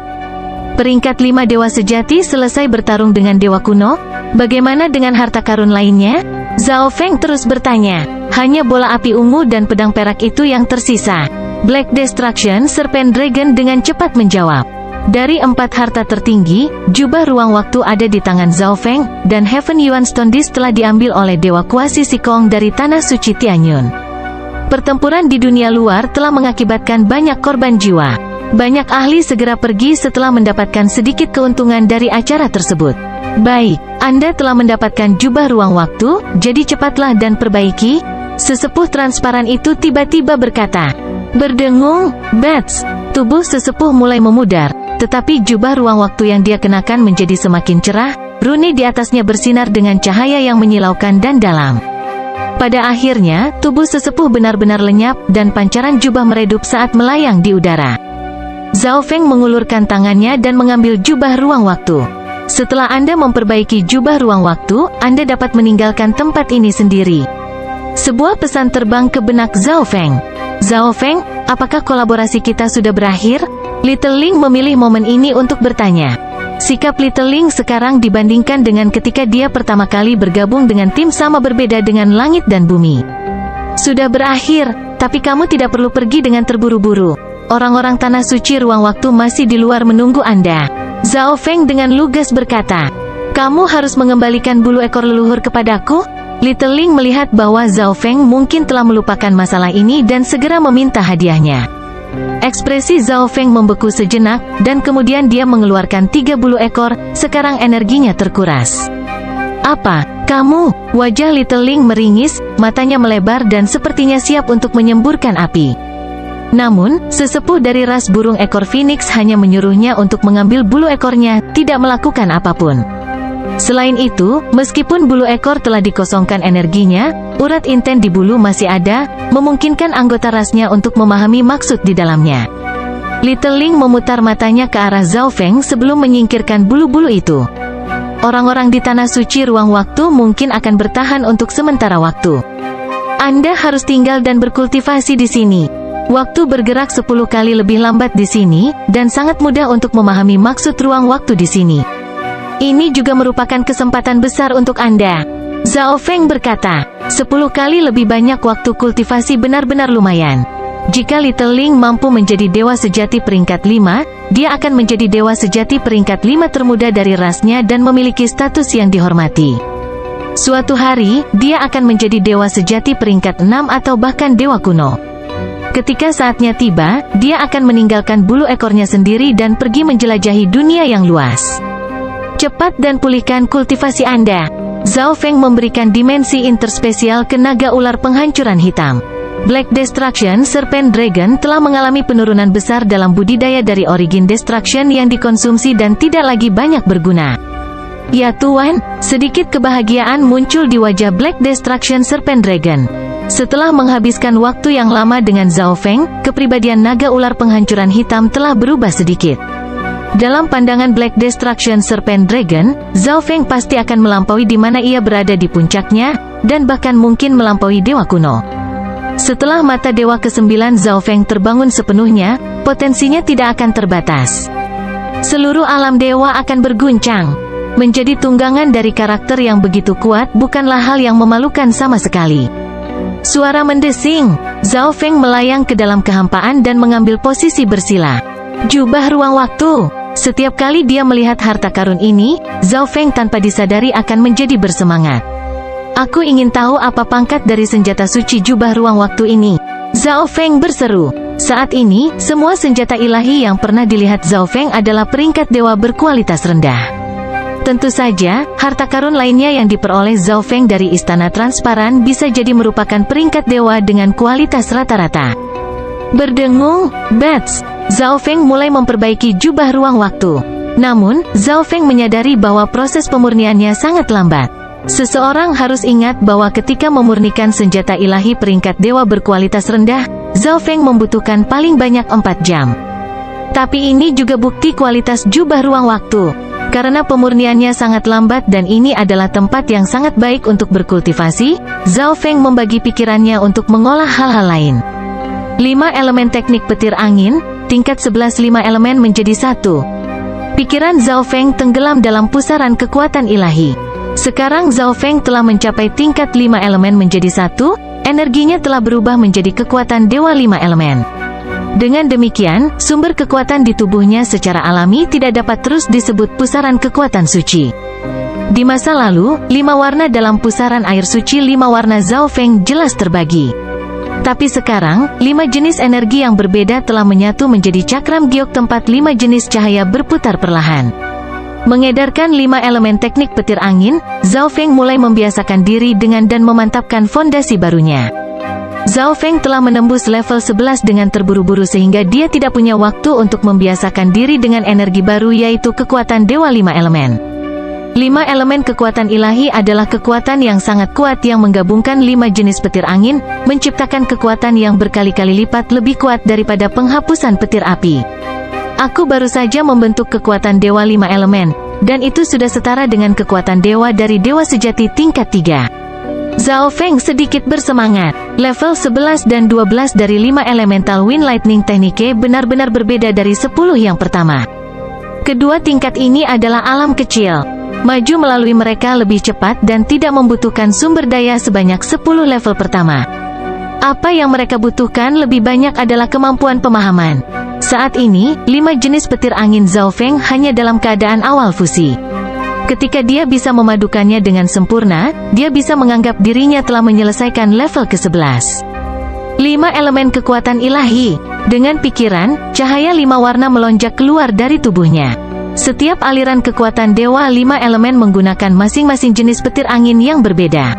Peringkat 5 Dewa Sejati selesai bertarung dengan Dewa Kuno. Bagaimana dengan harta karun lainnya? Zhao Feng terus bertanya. Hanya bola api ungu dan pedang perak itu yang tersisa. Black Destruction Serpent Dragon dengan cepat menjawab. Dari 4 harta tertinggi, jubah ruang waktu ada di tangan Zhao Feng, dan Heaven Yuan Stone Disk telah diambil oleh Dewa Kuasi Sikong dari Tanah Suci Tianyun. Pertempuran di dunia luar telah mengakibatkan banyak korban jiwa. Banyak ahli segera pergi setelah mendapatkan sedikit keuntungan dari acara tersebut. Baik, Anda telah mendapatkan jubah ruang waktu, jadi cepatlah dan perbaiki. Sesepuh transparan itu tiba-tiba berkata. Berdengung, Bats. Tubuh sesepuh mulai memudar, tetapi jubah ruang waktu yang dia kenakan menjadi semakin cerah. Rune di atasnya bersinar dengan cahaya yang menyilaukan dan dalam. Pada akhirnya, tubuh sesepuh benar-benar lenyap, dan pancaran jubah meredup saat melayang di udara. Zhao Feng mengulurkan tangannya dan mengambil jubah ruang waktu. Setelah Anda memperbaiki jubah ruang waktu, Anda dapat meninggalkan tempat ini sendiri. Sebuah pesan terbang ke benak Zhao Feng. Zhao Feng, apakah kolaborasi kita sudah berakhir? Little Ling memilih momen ini untuk bertanya. Sikap Little Ling sekarang dibandingkan dengan ketika dia pertama kali bergabung dengan tim sama berbeda dengan langit dan bumi. Sudah berakhir, tapi kamu tidak perlu pergi dengan terburu-buru. Orang-orang Tanah Suci Ruang Waktu masih di luar menunggu Anda. Zhao Feng dengan lugas berkata. Kamu harus mengembalikan bulu ekor leluhur kepadaku? Little Ling melihat bahwa Zhao Feng mungkin telah melupakan masalah ini dan segera meminta hadiahnya. Ekspresi Zhao Feng membeku sejenak, dan kemudian dia mengeluarkan 3 bulu ekor. Sekarang energinya terkuras. Apa? Kamu? Wajah Little Ling meringis, matanya melebar dan sepertinya siap untuk menyemburkan api. Namun, sesepuh dari ras burung ekor Phoenix hanya menyuruhnya untuk mengambil bulu ekornya, tidak melakukan apapun. Selain itu, meskipun bulu ekor telah dikosongkan energinya, urat inten di bulu masih ada, memungkinkan anggota rasnya untuk memahami maksud di dalamnya. Little Ling memutar matanya ke arah Zhao Feng sebelum menyingkirkan bulu-bulu itu. Orang-orang di Tanah Suci Ruang Waktu mungkin akan bertahan untuk sementara waktu. Anda harus tinggal dan berkultivasi di sini. Waktu bergerak 10 kali lebih lambat di sini, dan sangat mudah untuk memahami maksud ruang waktu di sini. Ini juga merupakan kesempatan besar untuk Anda. Zhao Feng berkata, 10 kali lebih banyak waktu kultivasi benar-benar lumayan. Jika Little Ling mampu menjadi dewa sejati peringkat 5, dia akan menjadi dewa sejati peringkat 5 termuda dari rasnya dan memiliki status yang dihormati. Suatu hari, dia akan menjadi dewa sejati peringkat 6 atau bahkan dewa kuno. Ketika saatnya tiba, dia akan meninggalkan bulu ekornya sendiri dan pergi menjelajahi dunia yang luas. Cepat dan pulihkan kultivasi Anda. Zhao Feng memberikan dimensi interspesial ke naga ular penghancuran hitam. Black Destruction Serpent Dragon telah mengalami penurunan besar dalam budidaya dari Origin Destruction yang dikonsumsi dan tidak lagi banyak berguna. Ya Tuan, sedikit kebahagiaan muncul di wajah Black Destruction Serpent Dragon. Setelah menghabiskan waktu yang lama dengan Zhao Feng, kepribadian naga ular penghancuran hitam telah berubah sedikit. Dalam pandangan Black Destruction Serpent Dragon, Zhao Feng pasti akan melampaui di mana ia berada di puncaknya, dan bahkan mungkin melampaui Dewa Kuno. Setelah mata Dewa ke-9 Zhao Feng terbangun sepenuhnya, potensinya tidak akan terbatas. Seluruh alam dewa akan berguncang. Menjadi tunggangan dari karakter yang begitu kuat bukanlah hal yang memalukan sama sekali. Suara mendesing. Zhao Feng melayang ke dalam kehampaan dan mengambil posisi bersila. Jubah ruang waktu. Setiap kali dia melihat harta karun ini, Zhao Feng tanpa disadari akan menjadi bersemangat. Aku ingin tahu apa pangkat dari senjata suci jubah ruang waktu ini. Zhao Feng berseru. Saat ini, semua senjata ilahi yang pernah dilihat Zhao Feng adalah peringkat dewa berkualitas rendah. Tentu saja, harta karun lainnya yang diperoleh Zhao Feng dari Istana Transparan bisa jadi merupakan peringkat dewa dengan kualitas rata-rata. Berdengung, "Bats!" Zhao Feng mulai memperbaiki jubah ruang waktu. Namun, Zhao Feng menyadari bahwa proses pemurniannya sangat lambat. Seseorang harus ingat bahwa ketika memurnikan senjata ilahi peringkat dewa berkualitas rendah, Zhao Feng membutuhkan paling banyak 4 jam. Tapi ini juga bukti kualitas jubah ruang waktu. Karena pemurniannya sangat lambat dan ini adalah tempat yang sangat baik untuk berkultivasi, Zhao Feng membagi pikirannya untuk mengolah hal-hal lain. 5 elemen teknik petir angin, tingkat 11 5 elemen menjadi 1. Pikiran Zhao Feng tenggelam dalam pusaran kekuatan ilahi. Sekarang Zhao Feng telah mencapai tingkat 5 elemen menjadi 1, energinya telah berubah menjadi kekuatan dewa 5 elemen. Dengan demikian, sumber kekuatan di tubuhnya secara alami tidak dapat terus disebut pusaran kekuatan suci. Di masa lalu, 5 warna dalam pusaran air suci 5 warna Zhao Feng jelas terbagi. Tapi sekarang, 5 jenis energi yang berbeda telah menyatu menjadi cakram giok tempat 5 jenis cahaya berputar perlahan. Mengedarkan 5 elemen teknik petir angin, Zhao Feng mulai membiasakan diri dengan dan memantapkan fondasi barunya. Zhao Feng telah menembus level 11 dengan terburu-buru sehingga dia tidak punya waktu untuk membiasakan diri dengan energi baru yaitu kekuatan dewa 5 elemen. 5 elemen kekuatan ilahi adalah kekuatan yang sangat kuat yang menggabungkan 5 jenis petir angin, menciptakan kekuatan yang berkali-kali lipat lebih kuat daripada penghapusan petir api. Aku baru saja membentuk kekuatan dewa 5 elemen, dan itu sudah setara dengan kekuatan dewa dari dewa sejati tingkat 3. Zhao Feng sedikit bersemangat. Level 11 dan 12 dari 5 elemental wind lightning teknike benar-benar berbeda dari 10 yang pertama. Kedua tingkat ini adalah alam kecil. Maju melalui mereka lebih cepat dan tidak membutuhkan sumber daya sebanyak 10 level pertama. Apa yang mereka butuhkan lebih banyak adalah kemampuan pemahaman. Saat ini, 5 jenis petir angin Zhao Feng hanya dalam keadaan awal fusi. Ketika dia bisa memadukannya dengan sempurna, dia bisa menganggap dirinya telah menyelesaikan level ke-11. 5 elemen kekuatan ilahi. Dengan pikiran, cahaya 5 warna melonjak keluar dari tubuhnya. Setiap aliran kekuatan dewa 5 elemen menggunakan masing-masing jenis petir angin yang berbeda.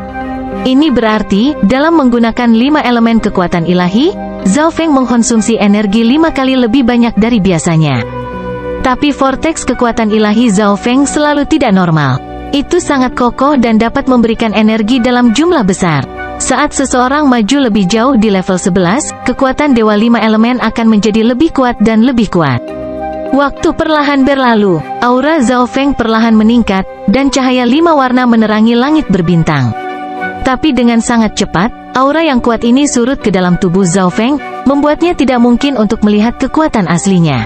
Ini berarti, dalam menggunakan 5 elemen kekuatan ilahi, Zhao Feng mengkonsumsi energi 5 kali lebih banyak dari biasanya. Tapi vortex kekuatan ilahi Zhao Feng selalu tidak normal. Itu sangat kokoh dan dapat memberikan energi dalam jumlah besar. Saat seseorang maju lebih jauh di level 11, kekuatan dewa 5 elemen akan menjadi lebih kuat dan lebih kuat. Waktu perlahan berlalu, aura Zhao Feng perlahan meningkat, dan cahaya 5 warna menerangi langit berbintang. Tapi dengan sangat cepat, aura yang kuat ini surut ke dalam tubuh Zhao Feng, membuatnya tidak mungkin untuk melihat kekuatan aslinya.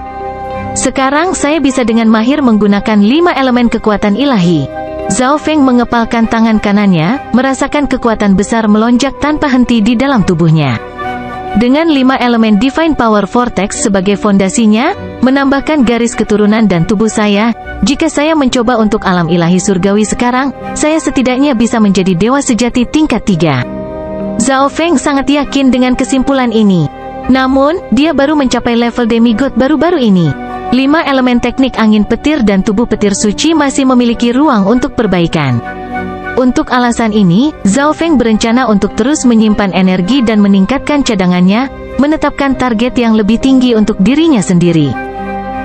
Sekarang saya bisa dengan mahir menggunakan 5 elemen kekuatan ilahi. Zhao Feng mengepalkan tangan kanannya, merasakan kekuatan besar melonjak tanpa henti di dalam tubuhnya. Dengan 5 elemen Divine Power Vortex sebagai fondasinya, menambahkan garis keturunan dan tubuh saya, jika saya mencoba untuk alam ilahi surgawi sekarang, saya setidaknya bisa menjadi dewa sejati tingkat 3. Zhao Feng sangat yakin dengan kesimpulan ini. Namun, dia baru mencapai level demigod baru-baru ini. 5 elemen teknik angin petir dan tubuh petir suci masih memiliki ruang untuk perbaikan. Untuk alasan ini, Zhao Feng berencana untuk terus menyimpan energi dan meningkatkan cadangannya, menetapkan target yang lebih tinggi untuk dirinya sendiri.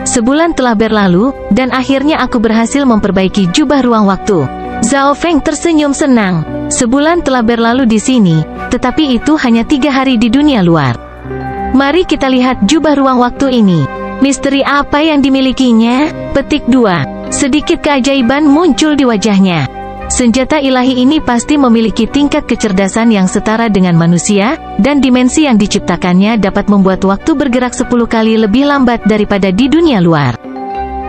Sebulan telah berlalu, dan akhirnya aku berhasil memperbaiki jubah ruang waktu. Zhao Feng tersenyum senang. Sebulan telah berlalu di sini, tetapi itu hanya 3 hari di dunia luar. Mari kita lihat jubah ruang waktu ini. Misteri apa yang dimilikinya? Petik 2. Sedikit keajaiban muncul di wajahnya. Senjata ilahi ini pasti memiliki tingkat kecerdasan yang setara dengan manusia, dan dimensi yang diciptakannya dapat membuat waktu bergerak 10 kali lebih lambat daripada di dunia luar.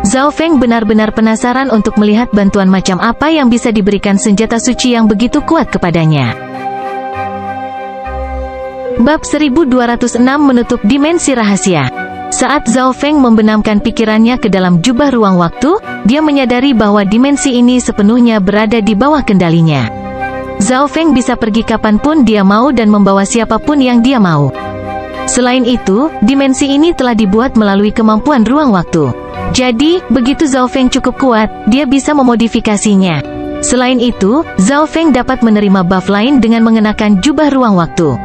Zhao Feng benar-benar penasaran untuk melihat bantuan macam apa yang bisa diberikan senjata suci yang begitu kuat kepadanya. Bab 1206 menutup dimensi rahasia. Saat Zhao Feng membenamkan pikirannya ke dalam jubah ruang waktu, dia menyadari bahwa dimensi ini sepenuhnya berada di bawah kendalinya. Zhao Feng bisa pergi kapanpun dia mau dan membawa siapapun yang dia mau. Selain itu, dimensi ini telah dibuat melalui kemampuan ruang waktu. Jadi, begitu Zhao Feng cukup kuat, dia bisa memodifikasinya. Selain itu, Zhao Feng dapat menerima buff lain dengan mengenakan jubah ruang waktu.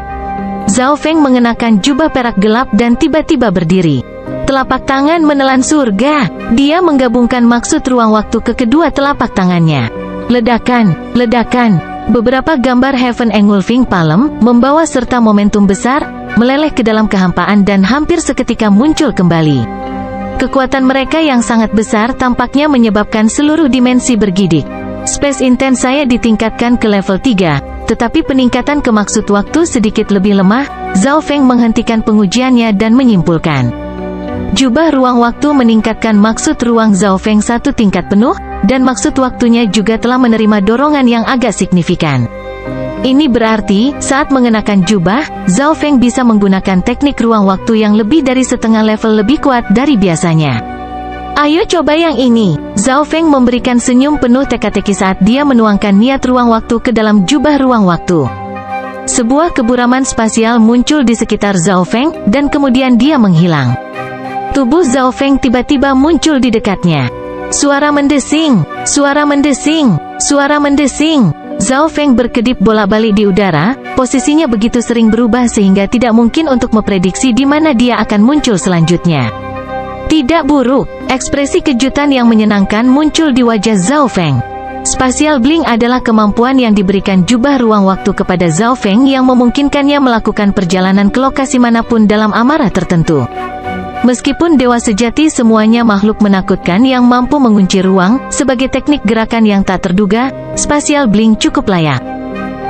Zhao Feng mengenakan jubah perak gelap dan tiba-tiba berdiri. Telapak tangan menelan surga. Dia menggabungkan maksud ruang waktu ke kedua telapak tangannya. Ledakan, ledakan. Beberapa gambar Heaven Engulfing Palm membawa serta momentum besar, meleleh ke dalam kehampaan dan hampir seketika muncul kembali. Kekuatan mereka yang sangat besar tampaknya menyebabkan seluruh dimensi bergidik. Space Intense saya ditingkatkan ke level 3, tetapi peningkatan ke maksud waktu sedikit lebih lemah. Zhao Feng menghentikan pengujiannya dan menyimpulkan. Jubah ruang waktu meningkatkan maksud ruang Zhao Feng satu tingkat penuh, dan maksud waktunya juga telah menerima dorongan yang agak signifikan. Ini berarti, saat mengenakan jubah, Zhao Feng bisa menggunakan teknik ruang waktu yang lebih dari setengah level lebih kuat dari biasanya. Ayo coba yang ini. Zhao Feng memberikan senyum penuh teka-teki saat dia menuangkan niat ruang waktu ke dalam jubah ruang waktu. Sebuah keburaman spasial muncul di sekitar Zhao Feng, dan kemudian dia menghilang. Tubuh Zhao Feng tiba-tiba muncul di dekatnya. Suara mendesing, suara mendesing, suara mendesing. Zhao Feng berkedip bolak-balik di udara, posisinya begitu sering berubah sehingga tidak mungkin untuk memprediksi di mana dia akan muncul selanjutnya. Tidak buruk, ekspresi kejutan yang menyenangkan muncul di wajah Zhao Feng. Spatial Blink adalah kemampuan yang diberikan jubah ruang waktu kepada Zhao Feng yang memungkinkannya melakukan perjalanan ke lokasi manapun dalam amarah tertentu. Meskipun dewa sejati semuanya makhluk menakutkan yang mampu mengunci ruang, sebagai teknik gerakan yang tak terduga, Spatial Blink cukup layak.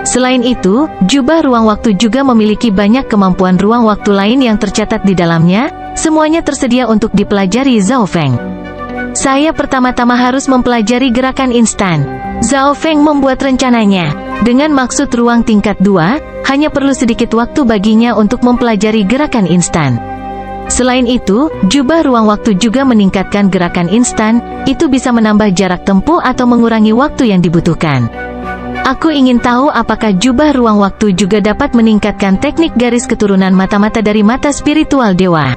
Selain itu, jubah ruang waktu juga memiliki banyak kemampuan ruang waktu lain yang tercatat di dalamnya, semuanya tersedia untuk dipelajari Zhao Feng. Saya pertama-tama harus mempelajari gerakan instan. Zhao Feng membuat rencananya. Dengan maksud ruang tingkat 2, hanya perlu sedikit waktu baginya untuk mempelajari gerakan instan. Selain itu, jubah ruang waktu juga meningkatkan gerakan instan, itu bisa menambah jarak tempuh atau mengurangi waktu yang dibutuhkan. Aku ingin tahu apakah jubah ruang waktu juga dapat meningkatkan teknik garis keturunan mata-mata dari mata spiritual dewa.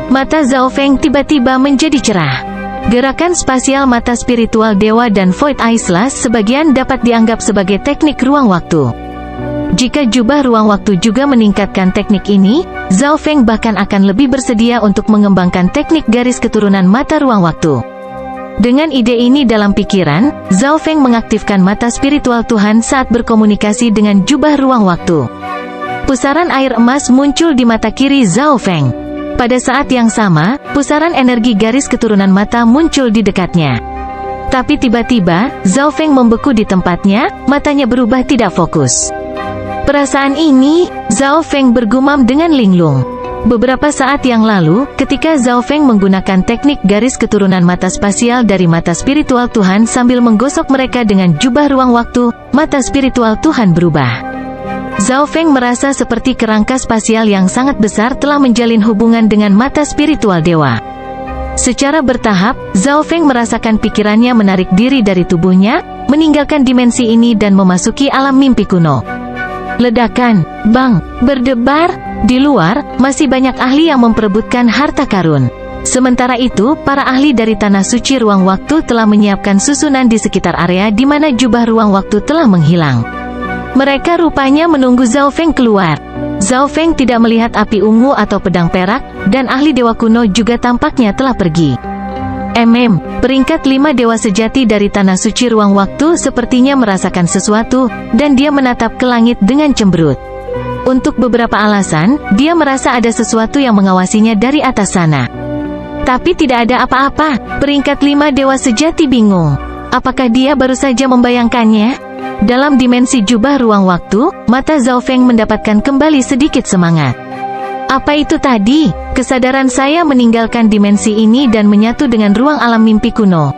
Mata Zhao Feng tiba-tiba menjadi cerah. Gerakan spasial mata spiritual dewa dan Void Eye Slash sebagian dapat dianggap sebagai teknik ruang waktu. Jika jubah ruang waktu juga meningkatkan teknik ini, Zhao Feng bahkan akan lebih bersedia untuk mengembangkan teknik garis keturunan mata ruang waktu. Dengan ide ini dalam pikiran, Zhao Feng mengaktifkan mata spiritual Tuhan saat berkomunikasi dengan jubah ruang waktu. Pusaran air emas muncul di mata kiri Zhao Feng. Pada saat yang sama, pusaran energi garis keturunan mata muncul di dekatnya. Tapi tiba-tiba, Zhao Feng membeku di tempatnya, matanya berubah tidak fokus. Perasaan ini, Zhao Feng bergumam dengan linglung. Beberapa saat yang lalu, ketika Zhao Feng menggunakan teknik garis keturunan mata spasial dari mata spiritual Tuhan sambil menggosok mereka dengan jubah ruang waktu, mata spiritual Tuhan berubah. Zhao Feng merasa seperti kerangka spasial yang sangat besar telah menjalin hubungan dengan mata spiritual dewa. Secara bertahap, Zhao Feng merasakan pikirannya menarik diri dari tubuhnya, meninggalkan dimensi ini dan memasuki alam mimpi kuno. Ledakan, bang, berdebar. Di luar, masih banyak ahli yang memperebutkan harta karun. Sementara itu, para ahli dari Tanah Suci Ruang Waktu telah menyiapkan susunan di sekitar area di mana jubah ruang waktu telah menghilang. Mereka rupanya menunggu Zhao Feng keluar. Zhao Feng tidak melihat api ungu atau pedang perak, dan ahli dewa kuno juga tampaknya telah pergi. Peringkat 5 dewa sejati dari Tanah Suci Ruang Waktu sepertinya merasakan sesuatu, dan dia menatap ke langit dengan cemberut. Untuk beberapa alasan, dia merasa ada sesuatu yang mengawasinya dari atas sana. Tapi tidak ada apa-apa. Peringkat 5 dewa sejati bingung. Apakah dia baru saja membayangkannya? Dalam dimensi jubah ruang waktu, mata Zhao Feng mendapatkan kembali sedikit semangat. Apa itu tadi? Kesadaran saya meninggalkan dimensi ini dan menyatu dengan ruang alam mimpi kuno.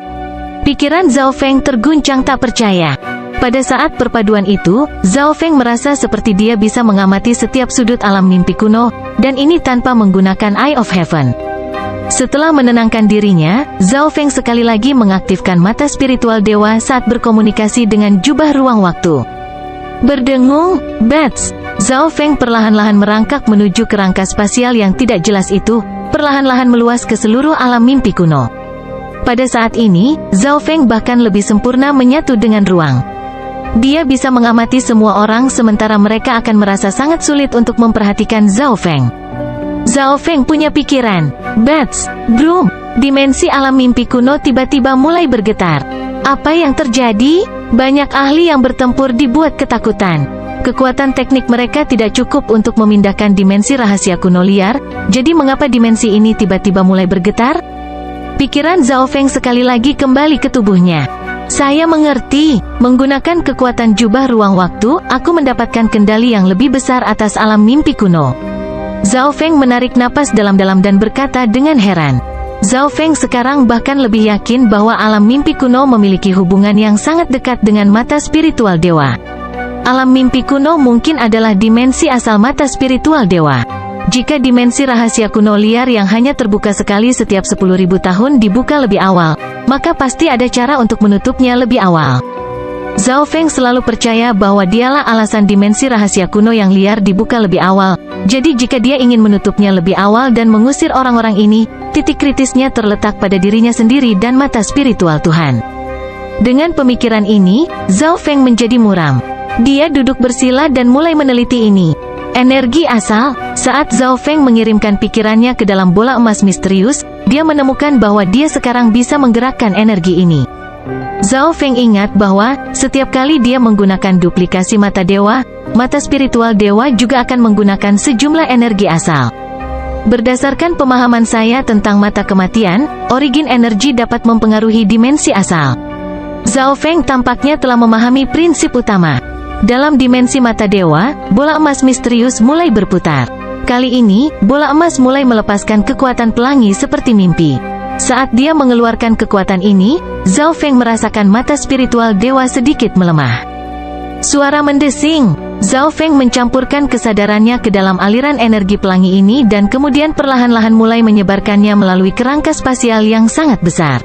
Pikiran Zhao Feng terguncang tak percaya. Pada saat perpaduan itu, Zhao Feng merasa seperti dia bisa mengamati setiap sudut alam mimpi kuno, dan ini tanpa menggunakan Eye of Heaven. Setelah menenangkan dirinya, Zhao Feng sekali lagi mengaktifkan mata spiritual dewa saat berkomunikasi dengan jubah ruang waktu. Berdengung, bats. Zhao Feng perlahan-lahan merangkak menuju kerangka spasial yang tidak jelas itu, perlahan-lahan meluas ke seluruh alam mimpi kuno. Pada saat ini, Zhao Feng bahkan lebih sempurna menyatu dengan ruang. Dia bisa mengamati semua orang sementara mereka akan merasa sangat sulit untuk memperhatikan Zhao Feng. Zhao Feng punya pikiran. Bats, Broom, dimensi alam mimpi kuno tiba-tiba mulai bergetar. Apa yang terjadi? Banyak ahli yang bertempur dibuat ketakutan. Kekuatan teknik mereka tidak cukup untuk memindahkan dimensi rahasia kuno liar, jadi mengapa dimensi ini tiba-tiba mulai bergetar? Pikiran Zhao Feng sekali lagi kembali ke tubuhnya. Saya mengerti, menggunakan kekuatan jubah ruang waktu, aku mendapatkan kendali yang lebih besar atas alam mimpi kuno. Zhao Feng menarik napas dalam-dalam dan berkata dengan heran. Zhao Feng sekarang bahkan lebih yakin bahwa alam mimpi kuno memiliki hubungan yang sangat dekat dengan mata spiritual dewa. Alam mimpi kuno mungkin adalah dimensi asal mata spiritual dewa. Jika dimensi rahasia kuno liar yang hanya terbuka sekali setiap 10.000 tahun dibuka lebih awal, maka pasti ada cara untuk menutupnya lebih awal. Zhao Feng selalu percaya bahwa dialah alasan dimensi rahasia kuno yang liar dibuka lebih awal. Jadi jika dia ingin menutupnya lebih awal dan mengusir orang-orang ini, titik kritisnya terletak pada dirinya sendiri dan mata spiritual Tuhan. Dengan pemikiran ini, Zhao Feng menjadi muram. Dia duduk bersila dan mulai meneliti ini. Energi asal. Saat Zhao Feng mengirimkan pikirannya ke dalam bola emas misterius, dia menemukan bahwa dia sekarang bisa menggerakkan energi ini. Zhao Feng ingat bahwa, setiap kali dia menggunakan duplikasi mata dewa, mata spiritual dewa juga akan menggunakan sejumlah energi asal. Berdasarkan pemahaman saya tentang mata kematian, origin energi dapat mempengaruhi dimensi asal. Zhao Feng tampaknya telah memahami prinsip utama. Dalam dimensi mata dewa, bola emas misterius mulai berputar. Kali ini, bola emas mulai melepaskan kekuatan pelangi seperti mimpi. Saat dia mengeluarkan kekuatan ini, Zhao Feng merasakan mata spiritual dewa sedikit melemah. Suara mendesing. Zhao Feng mencampurkan kesadarannya ke dalam aliran energi pelangi ini dan kemudian perlahan-lahan mulai menyebarkannya melalui kerangka spasial yang sangat besar.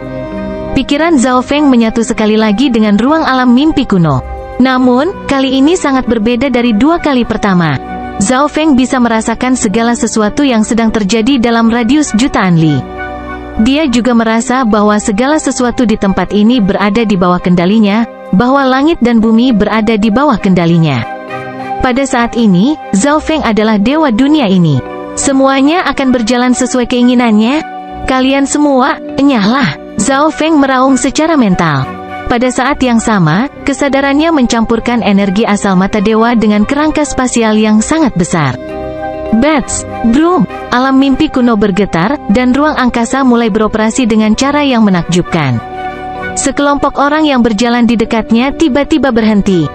Pikiran Zhao Feng menyatu sekali lagi dengan ruang alam mimpi kuno. Namun, kali ini sangat berbeda dari 2 kali pertama. Zhao Feng bisa merasakan segala sesuatu yang sedang terjadi dalam radius jutaan li. Dia juga merasa bahwa segala sesuatu di tempat ini berada di bawah kendalinya, bahwa langit dan bumi berada di bawah kendalinya. Pada saat ini, Zhao Feng adalah dewa dunia ini. Semuanya akan berjalan sesuai keinginannya. Kalian semua, enyahlah. Zhao Feng meraung secara mental. Pada saat yang sama, kesadarannya mencampurkan energi asal mata dewa dengan kerangka spasial yang sangat besar. Bats, Broom, alam mimpi kuno bergetar, dan ruang angkasa mulai beroperasi dengan cara yang menakjubkan. Sekelompok orang yang berjalan di dekatnya tiba-tiba berhenti.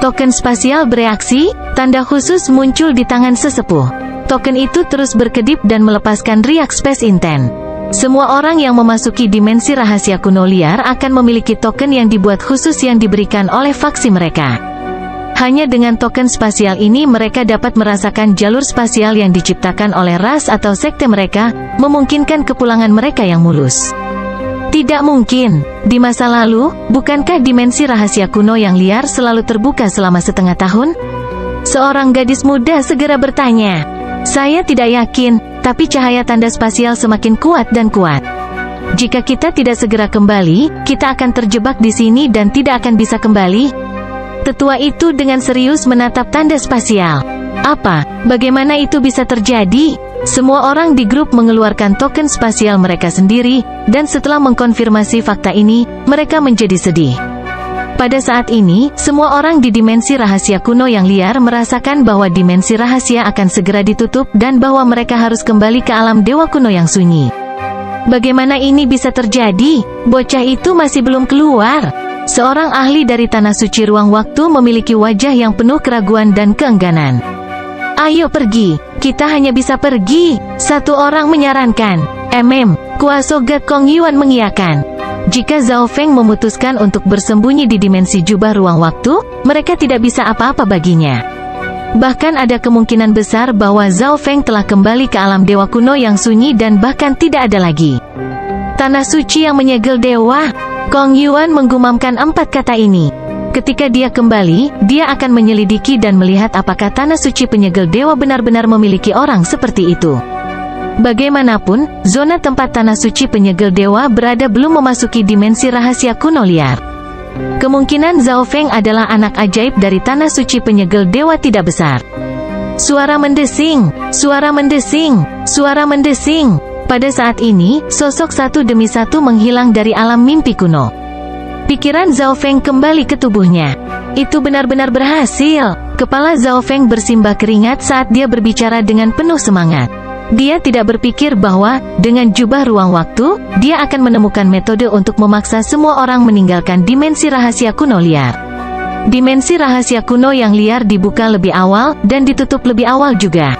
Token spasial bereaksi, tanda khusus muncul di tangan sesepuh. Token itu terus berkedip dan melepaskan riak Space Intent. Semua orang yang memasuki dimensi rahasia kuno liar akan memiliki token yang dibuat khusus yang diberikan oleh faksi mereka. Hanya dengan token spasial ini mereka dapat merasakan jalur spasial yang diciptakan oleh ras atau sekte mereka, memungkinkan kepulangan mereka yang mulus. Tidak mungkin. Di masa lalu, bukankah dimensi rahasia kuno yang liar selalu terbuka selama setengah tahun? Seorang gadis muda segera bertanya. Saya tidak yakin, tapi cahaya tanda spasial semakin kuat dan kuat. Jika kita tidak segera kembali, kita akan terjebak di sini dan tidak akan bisa kembali. Tetua itu dengan serius menatap tanda spasial. Apa? Bagaimana itu bisa terjadi? Semua orang di grup mengeluarkan token spasial mereka sendiri, dan setelah mengkonfirmasi fakta ini, mereka menjadi sedih. Pada saat ini, semua orang di dimensi rahasia kuno yang liar merasakan bahwa dimensi rahasia akan segera ditutup dan bahwa mereka harus kembali ke alam dewa kuno yang sunyi. Bagaimana ini bisa terjadi? Bocah itu masih belum keluar. Seorang ahli dari tanah suci ruang waktu memiliki wajah yang penuh keraguan dan keengganan. Ayo pergi, kita hanya bisa pergi, satu orang menyarankan. Kuasa God Kong Yuan mengiyakan. Jika Zhao Feng memutuskan untuk bersembunyi di dimensi jubah ruang waktu, mereka tidak bisa apa-apa baginya. Bahkan ada kemungkinan besar bahwa Zhao Feng telah kembali ke alam dewa kuno yang sunyi dan bahkan tidak ada lagi. Tanah suci yang menyegel dewa. Kong Yuan menggumamkan 4 kata ini. Ketika dia kembali, dia akan menyelidiki dan melihat apakah tanah suci penyegel dewa benar-benar memiliki orang seperti itu. Bagaimanapun, zona tempat tanah suci penyegel dewa berada belum memasuki dimensi rahasia kuno liar. Kemungkinan Zhao Feng adalah anak ajaib dari tanah suci penyegel dewa tidak besar. Suara mendesing, suara mendesing, suara mendesing. Pada saat ini, sosok satu demi satu menghilang dari alam mimpi kuno. Pikiran Zhao Feng kembali ke tubuhnya. Itu benar-benar berhasil. Kepala Zhao Feng bersimbah keringat saat dia berbicara dengan penuh semangat. Dia tidak berpikir bahwa, dengan jubah ruang waktu, dia akan menemukan metode untuk memaksa semua orang meninggalkan dimensi rahasia kuno liar. Dimensi rahasia kuno yang liar dibuka lebih awal, dan ditutup lebih awal juga.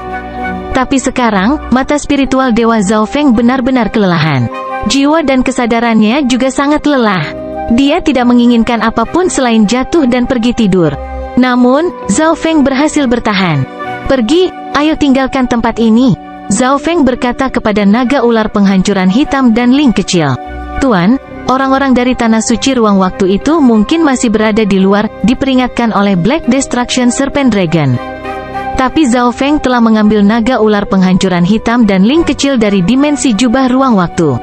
Tapi sekarang, mata spiritual Dewa Zhao Feng benar-benar kelelahan. Jiwa dan kesadarannya juga sangat lelah. Dia tidak menginginkan apapun selain jatuh dan pergi tidur. Namun, Zhao Feng berhasil bertahan. Pergi, ayo tinggalkan tempat ini. Zhao Feng berkata kepada naga ular penghancuran hitam dan Ling kecil. Tuan, orang-orang dari tanah suci ruang waktu itu mungkin masih berada di luar, diperingatkan oleh Black Destruction Serpent Dragon. Tapi Zhao Feng telah mengambil naga ular penghancuran hitam dan Ling kecil dari dimensi jubah ruang waktu.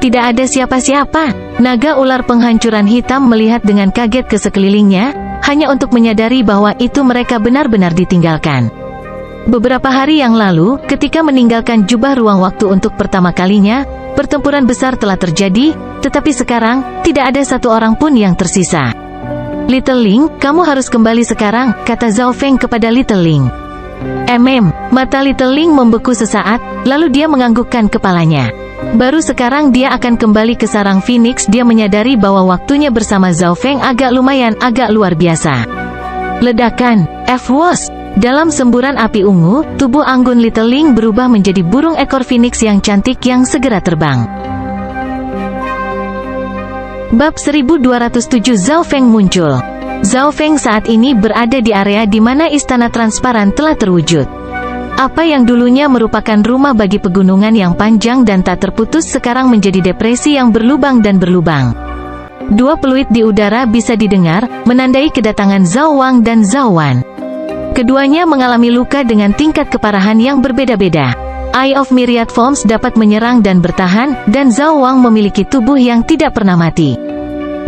Tidak ada siapa-siapa. Naga ular penghancuran hitam melihat dengan kaget ke sekelilingnya, hanya untuk menyadari bahwa itu mereka benar-benar ditinggalkan. Beberapa hari yang lalu, ketika meninggalkan jubah ruang waktu untuk pertama kalinya, pertempuran besar telah terjadi, tetapi sekarang, tidak ada satu orang pun yang tersisa. Little Ling, kamu harus kembali sekarang, kata Zhao Feng kepada Little Ling. Mata Little Ling membeku sesaat, lalu dia menganggukkan kepalanya. Baru sekarang dia akan kembali ke sarang Phoenix. Dia menyadari bahwa waktunya bersama Zhao Feng agak luar biasa. Ledakan, F-Wos. Dalam semburan api ungu, tubuh anggun Little Ling berubah menjadi burung ekor Phoenix yang cantik yang segera terbang. Bab 1207 Zhao Feng muncul. Zhao Feng saat ini berada di area di mana istana transparan telah terwujud. Apa yang dulunya merupakan rumah bagi pegunungan yang panjang dan tak terputus sekarang menjadi depresi yang berlubang dan berlubang. Dua peluit di udara bisa didengar, menandai kedatangan Zhao Wang dan Zhao Wan. Keduanya mengalami luka dengan tingkat keparahan yang berbeda-beda. Eye of Myriad Forms dapat menyerang dan bertahan, dan Zhao Wang memiliki tubuh yang tidak pernah mati.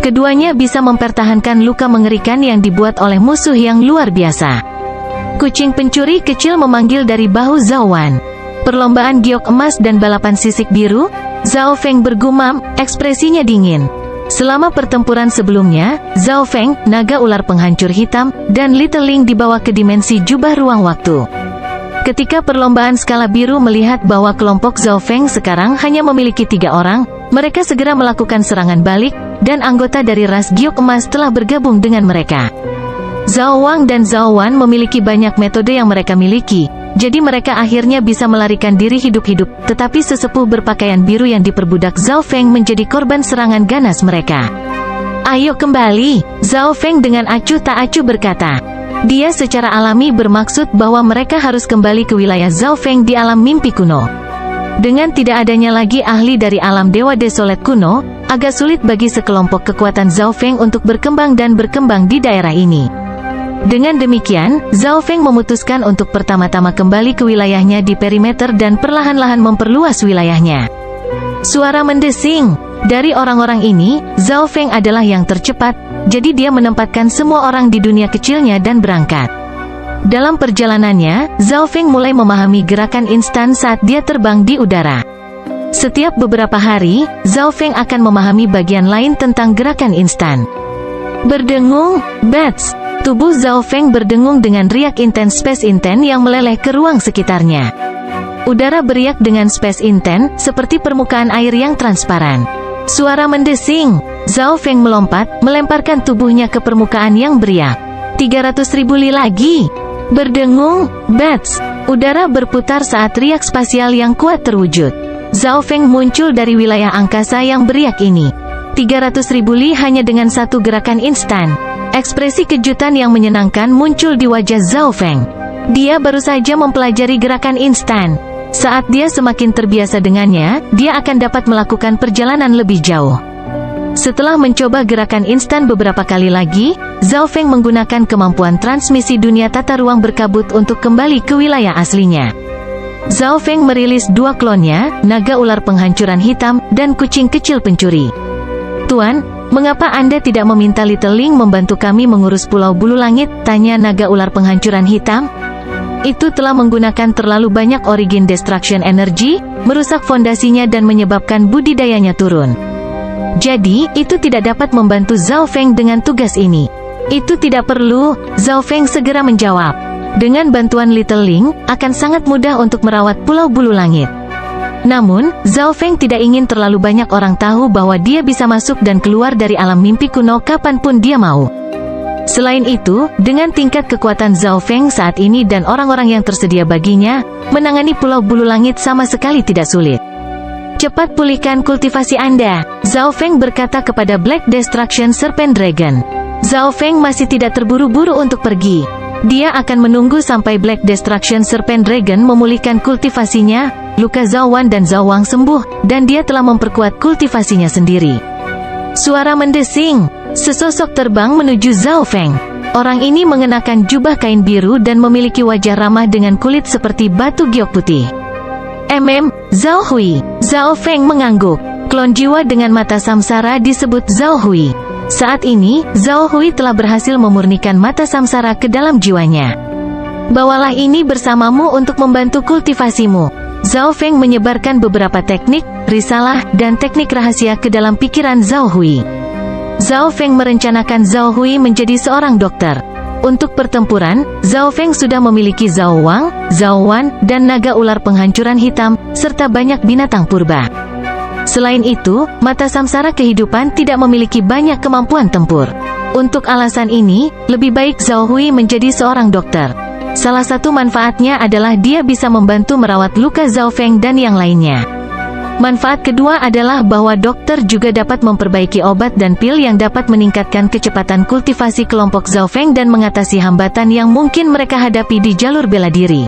Keduanya bisa mempertahankan luka mengerikan yang dibuat oleh musuh yang luar biasa. Kucing pencuri kecil memanggil dari bahu Zhao Wan. Perlombaan giok emas dan balapan sisik biru? Zhao Feng bergumam, ekspresinya dingin. Selama pertempuran sebelumnya, Zhao Feng, naga ular penghancur hitam, dan Little Ling dibawa ke dimensi jubah ruang waktu. Ketika perlombaan skala biru melihat bahwa kelompok Zhao Feng sekarang hanya memiliki 3 orang, mereka segera melakukan serangan balik, dan anggota dari ras giok emas telah bergabung dengan mereka. Zhao Wang dan Zhao Wan memiliki banyak metode yang mereka miliki, jadi mereka akhirnya bisa melarikan diri hidup-hidup, tetapi sesepuh berpakaian biru yang diperbudak Zhao Feng menjadi korban serangan ganas mereka. Ayo kembali, Zhao Feng dengan acuh tak acuh berkata. Dia secara alami bermaksud bahwa mereka harus kembali ke wilayah Zhao Feng di alam mimpi kuno. Dengan tidak adanya lagi ahli dari alam Dewa Desolate kuno, agak sulit bagi sekelompok kekuatan Zhao Feng untuk berkembang dan berkembang di daerah ini. Dengan demikian, Zhao Feng memutuskan untuk pertama-tama kembali ke wilayahnya di perimeter dan perlahan-lahan memperluas wilayahnya. Suara mendesing. Dari orang-orang ini, Zhao Feng adalah yang tercepat, jadi dia menempatkan semua orang di dunia kecilnya dan berangkat. Dalam perjalanannya, Zhao Feng mulai memahami gerakan instan saat dia terbang di udara. Setiap beberapa hari, Zhao Feng akan memahami bagian lain tentang gerakan instan. Berdengung, Bats. Tubuh Zhao Feng berdengung dengan riak intens Space Intense yang meleleh ke ruang sekitarnya. Udara beriak dengan Space Intense, seperti permukaan air yang transparan. Suara mendesing. Zhao Feng melompat, melemparkan tubuhnya ke permukaan yang beriak. 300.000 li lagi. Berdengung, Bats. Udara berputar saat riak spasial yang kuat terwujud. Zhao Feng muncul dari wilayah angkasa yang beriak ini. 300.000 li hanya dengan satu gerakan instan. Ekspresi kejutan yang menyenangkan muncul di wajah Zhao Feng. Dia baru saja mempelajari gerakan instan. Saat dia semakin terbiasa dengannya, dia akan dapat melakukan perjalanan lebih jauh. Setelah mencoba gerakan instan beberapa kali lagi, Zhao Feng menggunakan kemampuan transmisi dunia tata ruang berkabut untuk kembali ke wilayah aslinya. Zhao Feng merilis dua klonnya, naga ular penghancuran hitam, dan kucing kecil pencuri. "Tuan, mengapa Anda tidak meminta Little Ling membantu kami mengurus Pulau Bulu Langit?" tanya naga ular penghancuran hitam. "Itu telah menggunakan terlalu banyak Origin Destruction Energy, merusak fondasinya dan menyebabkan budidayanya turun. Jadi, itu tidak dapat membantu Zhao Feng dengan tugas ini." "Itu tidak perlu," Zhao Feng segera menjawab. "Dengan bantuan Little Ling, akan sangat mudah untuk merawat Pulau Bulu Langit." Namun, Zhao Feng tidak ingin terlalu banyak orang tahu bahwa dia bisa masuk dan keluar dari alam mimpi kuno kapanpun dia mau. Selain itu, dengan tingkat kekuatan Zhao Feng saat ini dan orang-orang yang tersedia baginya, menangani Pulau Bulu Langit sama sekali tidak sulit. "Cepat pulihkan kultivasi Anda," Zhao Feng berkata kepada Black Destruction Serpent Dragon. Zhao Feng masih tidak terburu-buru untuk pergi. Dia akan menunggu sampai Black Destruction Serpent Dragon memulihkan kultivasinya, luka Zhao Wan dan Zhao Wang sembuh, dan dia telah memperkuat kultivasinya sendiri. Suara mendesing. Sesosok terbang menuju Zhao Feng. Orang ini mengenakan jubah kain biru dan memiliki wajah ramah dengan kulit seperti batu giok putih. Zhao Hui." Zhao Feng mengangguk. Klon jiwa dengan mata samsara disebut Zhao Hui. Saat ini, Zhao Hui telah berhasil memurnikan mata samsara ke dalam jiwanya. "Bawalah ini bersamamu untuk membantu kultivasimu." Zhao Feng menyebarkan beberapa teknik, risalah, dan teknik rahasia ke dalam pikiran Zhao Hui. Zhao Feng merencanakan Zhao Hui menjadi seorang dokter. Untuk pertempuran, Zhao Feng sudah memiliki Zhao Wang, Zhao Wan, dan naga ular penghancuran hitam, serta banyak binatang purba. Selain itu, mata samsara kehidupan tidak memiliki banyak kemampuan tempur. Untuk alasan ini, lebih baik Zhao Hui menjadi seorang dokter. Salah satu manfaatnya adalah dia bisa membantu merawat luka Zhao Feng dan yang lainnya. Manfaat kedua adalah bahwa dokter juga dapat memperbaiki obat dan pil yang dapat meningkatkan kecepatan kultivasi kelompok Zhao Feng dan mengatasi hambatan yang mungkin mereka hadapi di jalur bela diri.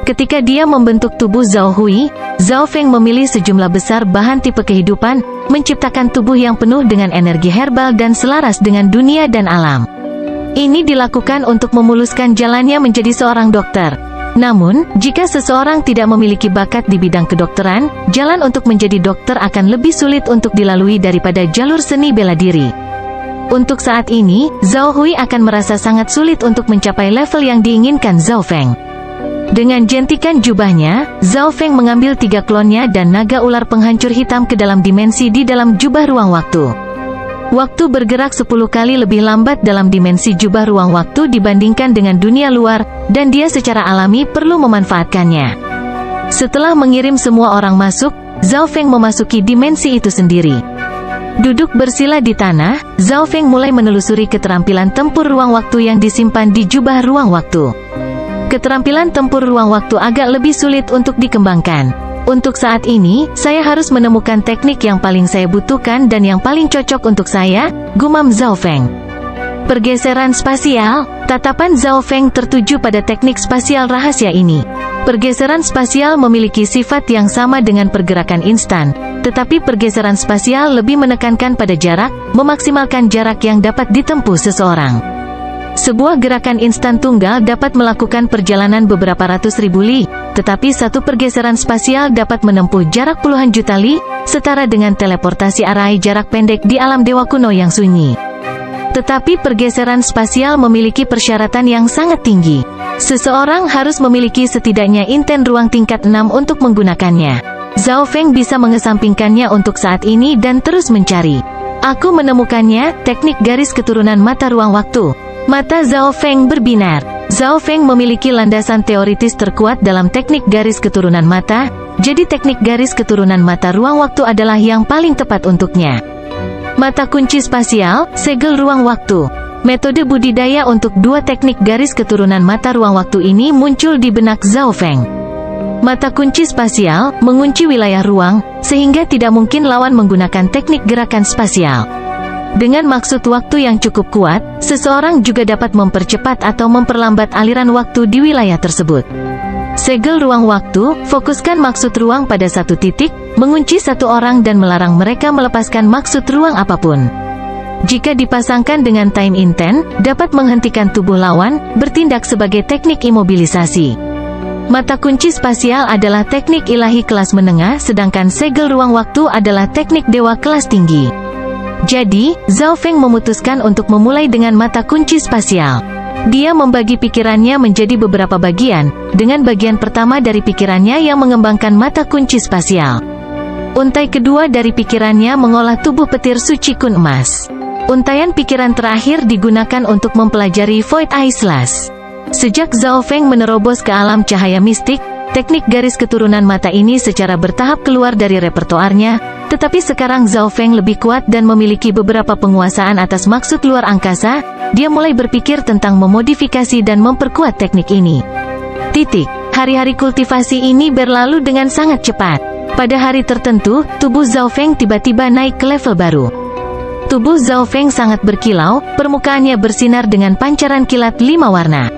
Ketika dia membentuk tubuh Zhao Hui, Zhao Feng memilih sejumlah besar bahan tipe kehidupan, menciptakan tubuh yang penuh dengan energi herbal dan selaras dengan dunia dan alam. Ini dilakukan untuk memuluskan jalannya menjadi seorang dokter. Namun, jika seseorang tidak memiliki bakat di bidang kedokteran, jalan untuk menjadi dokter akan lebih sulit untuk dilalui daripada jalur seni bela diri. Untuk saat ini, Zhao Hui akan merasa sangat sulit untuk mencapai level yang diinginkan Zhao Feng. Dengan jentikan jubahnya, Zhao Feng mengambil 3 klonnya dan naga ular penghancur hitam ke dalam dimensi di dalam jubah ruang waktu. Waktu bergerak 10 kali lebih lambat dalam dimensi jubah ruang waktu dibandingkan dengan dunia luar, dan dia secara alami perlu memanfaatkannya. Setelah mengirim semua orang masuk, Zhao Feng memasuki dimensi itu sendiri. Duduk bersila di tanah, Zhao Feng mulai menelusuri keterampilan tempur ruang waktu yang disimpan di jubah ruang waktu. Keterampilan tempur ruang waktu agak lebih sulit untuk dikembangkan. Untuk saat ini, saya harus menemukan teknik yang paling saya butuhkan dan yang paling cocok untuk saya, gumam Zhao Feng. Pergeseran spasial. Tatapan Zhao Feng tertuju pada teknik spasial rahasia ini. Pergeseran spasial memiliki sifat yang sama dengan pergerakan instan, tetapi pergeseran spasial lebih menekankan pada jarak, memaksimalkan jarak yang dapat ditempuh seseorang. Sebuah gerakan instan tunggal dapat melakukan perjalanan beberapa ratus ribu li, tetapi satu pergeseran spasial dapat menempuh jarak puluhan juta li, setara dengan teleportasi arai jarak pendek di alam dewa kuno yang sunyi. Tetapi pergeseran spasial memiliki persyaratan yang sangat tinggi. Seseorang harus memiliki setidaknya inten ruang tingkat 6 untuk menggunakannya. Zhao Feng bisa mengesampingkannya untuk saat ini dan terus mencari. Aku menemukannya, teknik garis keturunan mata ruang waktu. Mata Zhao Feng berbinar. Zhao Feng memiliki landasan teoritis terkuat dalam teknik garis keturunan mata, jadi teknik garis keturunan mata ruang waktu adalah yang paling tepat untuknya. Mata kunci spasial, segel ruang waktu. Metode budidaya untuk dua teknik garis keturunan mata ruang waktu ini muncul di benak Zhao Feng. Mata kunci spasial, mengunci wilayah ruang, sehingga tidak mungkin lawan menggunakan teknik gerakan spasial. Dengan maksud waktu yang cukup kuat, seseorang juga dapat mempercepat atau memperlambat aliran waktu di wilayah tersebut. Segel ruang waktu, fokuskan maksud ruang pada satu titik, mengunci satu orang dan melarang mereka melepaskan maksud ruang apapun. Jika dipasangkan dengan time intent, dapat menghentikan tubuh lawan, bertindak sebagai teknik imobilisasi. Mata kunci spasial adalah teknik ilahi kelas menengah, sedangkan segel ruang waktu adalah teknik dewa kelas tinggi. Jadi, Zhao Feng memutuskan untuk memulai dengan mata kunci spasial. Dia membagi pikirannya menjadi beberapa bagian, dengan bagian pertama dari pikirannya yang mengembangkan mata kunci spasial. Untai kedua dari pikirannya mengolah tubuh petir suci kun emas. Untaian pikiran terakhir digunakan untuk mempelajari Void Islas. Sejak Zhao Feng menerobos ke alam cahaya mistik, teknik garis keturunan mata ini secara bertahap keluar dari repertoarnya, tetapi sekarang Zhao Feng lebih kuat dan memiliki beberapa penguasaan atas maksud luar angkasa. Dia mulai berpikir tentang memodifikasi dan memperkuat teknik ini. Hari-hari kultivasi ini berlalu dengan sangat cepat. Pada hari tertentu, tubuh Zhao Feng tiba-tiba naik ke level baru. Tubuh Zhao Feng sangat berkilau, permukaannya bersinar dengan pancaran kilat 5 warna.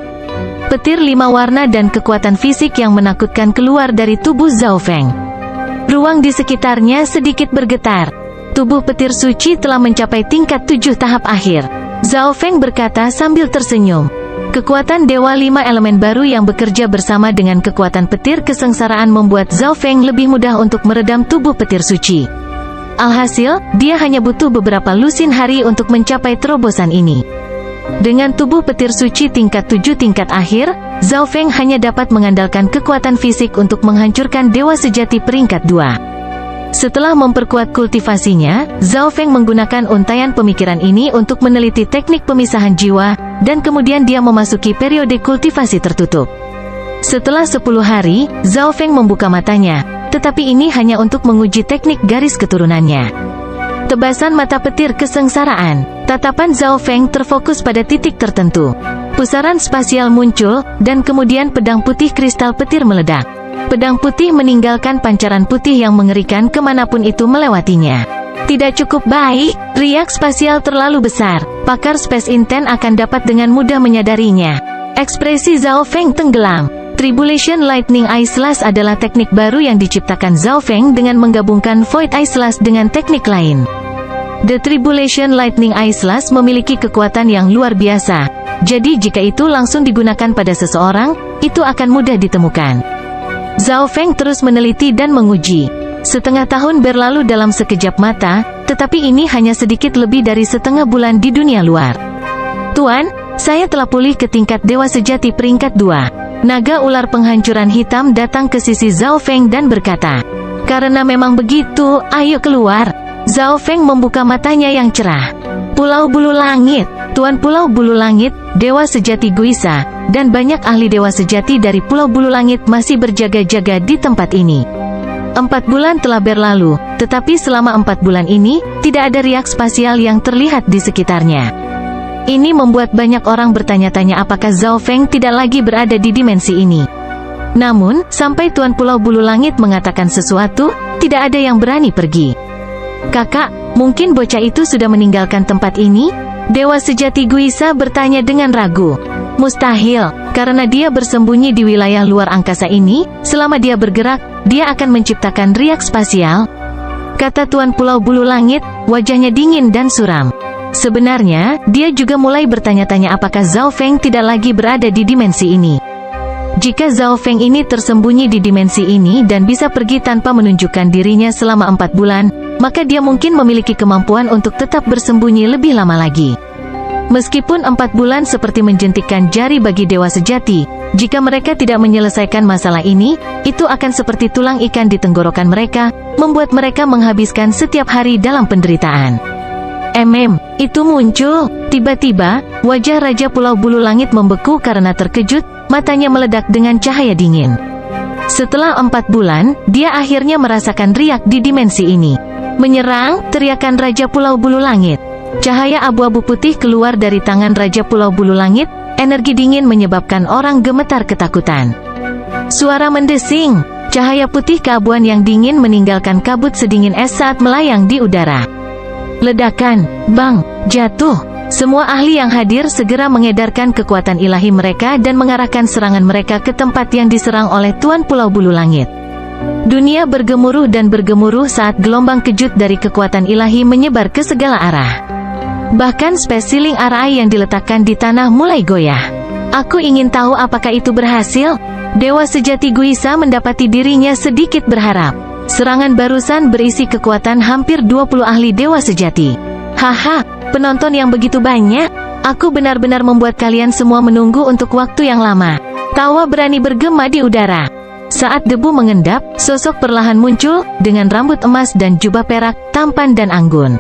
Petir 5 warna dan kekuatan fisik yang menakutkan keluar dari tubuh Zhao Feng. Ruang di sekitarnya sedikit bergetar. Tubuh petir suci telah mencapai tingkat 7 tahap akhir. Zhao Feng berkata sambil tersenyum. Kekuatan Dewa 5 elemen baru yang bekerja bersama dengan kekuatan petir kesengsaraan membuat Zhao Feng lebih mudah untuk meredam tubuh petir suci. Alhasil, dia hanya butuh beberapa lusin hari untuk mencapai terobosan ini. Dengan tubuh petir suci tingkat 7 tingkat akhir, Zhao Feng hanya dapat mengandalkan kekuatan fisik untuk menghancurkan dewa sejati peringkat 2. Setelah memperkuat kultivasinya, Zhao Feng menggunakan untaian pemikiran ini untuk meneliti teknik pemisahan jiwa, dan kemudian dia memasuki periode kultivasi tertutup. Setelah 10 hari, Zhao Feng membuka matanya, tetapi ini hanya untuk menguji teknik garis keturunannya. Tebasan mata petir kesengsaraan. Tatapan Zhao Feng terfokus pada titik tertentu. Pusaran spasial muncul, dan kemudian pedang putih kristal petir meledak. Pedang putih meninggalkan pancaran putih yang mengerikan kemanapun itu melewatinya. Tidak cukup baik, riak spasial terlalu besar. Pakar Space Intent akan dapat dengan mudah menyadarinya. Ekspresi Zhao Feng tenggelam. Tribulation Lightning Islas adalah teknik baru yang diciptakan Zhao Feng dengan menggabungkan Void Islas dengan teknik lain. The Tribulation Lightning Islas memiliki kekuatan yang luar biasa, jadi jika itu langsung digunakan pada seseorang, itu akan mudah ditemukan. Zhao Feng terus meneliti dan menguji. Setengah tahun berlalu dalam sekejap mata, tetapi ini hanya sedikit lebih dari setengah bulan di dunia luar. Tuan, saya telah pulih ke tingkat dewa sejati peringkat 2. Naga ular penghancuran hitam datang ke sisi Zhao Feng dan berkata, "Karena memang begitu, ayo keluar." Zhao Feng membuka matanya yang cerah. Pulau Bulu Langit, Tuan Pulau Bulu Langit, Dewa Sejati Guisa, dan banyak ahli Dewa Sejati dari Pulau Bulu Langit masih berjaga-jaga di tempat ini. 4 bulan telah berlalu, tetapi selama 4 bulan ini, tidak ada riak spasial yang terlihat di sekitarnya. Ini membuat banyak orang bertanya-tanya apakah Zhao Feng tidak lagi berada di dimensi ini. Namun, sampai Tuan Pulau Bulu Langit mengatakan sesuatu, tidak ada yang berani pergi. "Kakak, mungkin bocah itu sudah meninggalkan tempat ini?" Dewa Sejati Guisa bertanya dengan ragu. "Mustahil, karena dia bersembunyi di wilayah luar angkasa ini. Selama dia bergerak, dia akan menciptakan riak spasial," kata Tuan Pulau Bulu Langit, wajahnya dingin dan suram. Sebenarnya, dia juga mulai bertanya-tanya apakah Zhao Feng tidak lagi berada di dimensi ini. Jika Zhao Feng ini tersembunyi di dimensi ini dan bisa pergi tanpa menunjukkan dirinya selama 4 bulan, maka dia mungkin memiliki kemampuan untuk tetap bersembunyi lebih lama lagi. Meskipun 4 bulan seperti menjentikkan jari bagi dewa sejati, jika mereka tidak menyelesaikan masalah ini, itu akan seperti tulang ikan di tenggorokan mereka, membuat mereka menghabiskan setiap hari dalam penderitaan. Itu muncul. Tiba-tiba, wajah Raja Pulau Bulu Langit membeku karena terkejut, matanya meledak dengan cahaya dingin. Setelah 4 bulan, dia akhirnya merasakan riak di dimensi ini. "Menyerang!" teriakan Raja Pulau Bulu Langit. Cahaya abu-abu putih keluar dari tangan Raja Pulau Bulu Langit, energi dingin menyebabkan orang gemetar ketakutan. Suara mendesing, cahaya putih keabuan yang dingin meninggalkan kabut sedingin es saat melayang di udara. Ledakan, bang, jatuh. Semua ahli yang hadir segera mengedarkan kekuatan ilahi mereka dan mengarahkan serangan mereka ke tempat yang diserang oleh Tuan Pulau Bulu Langit. Dunia bergemuruh dan bergemuruh saat gelombang kejut dari kekuatan ilahi menyebar ke segala arah. Bahkan spesiling RI yang diletakkan di tanah mulai goyah. Aku ingin tahu apakah itu berhasil? Dewa sejati Guisa mendapati dirinya sedikit berharap. Serangan barusan berisi kekuatan hampir 20 ahli dewa sejati. Haha, penonton yang begitu banyak. Aku benar-benar membuat kalian semua menunggu untuk waktu yang lama. Tawa berani bergema di udara. Saat debu mengendap, sosok perlahan muncul, dengan rambut emas dan jubah perak, tampan dan anggun.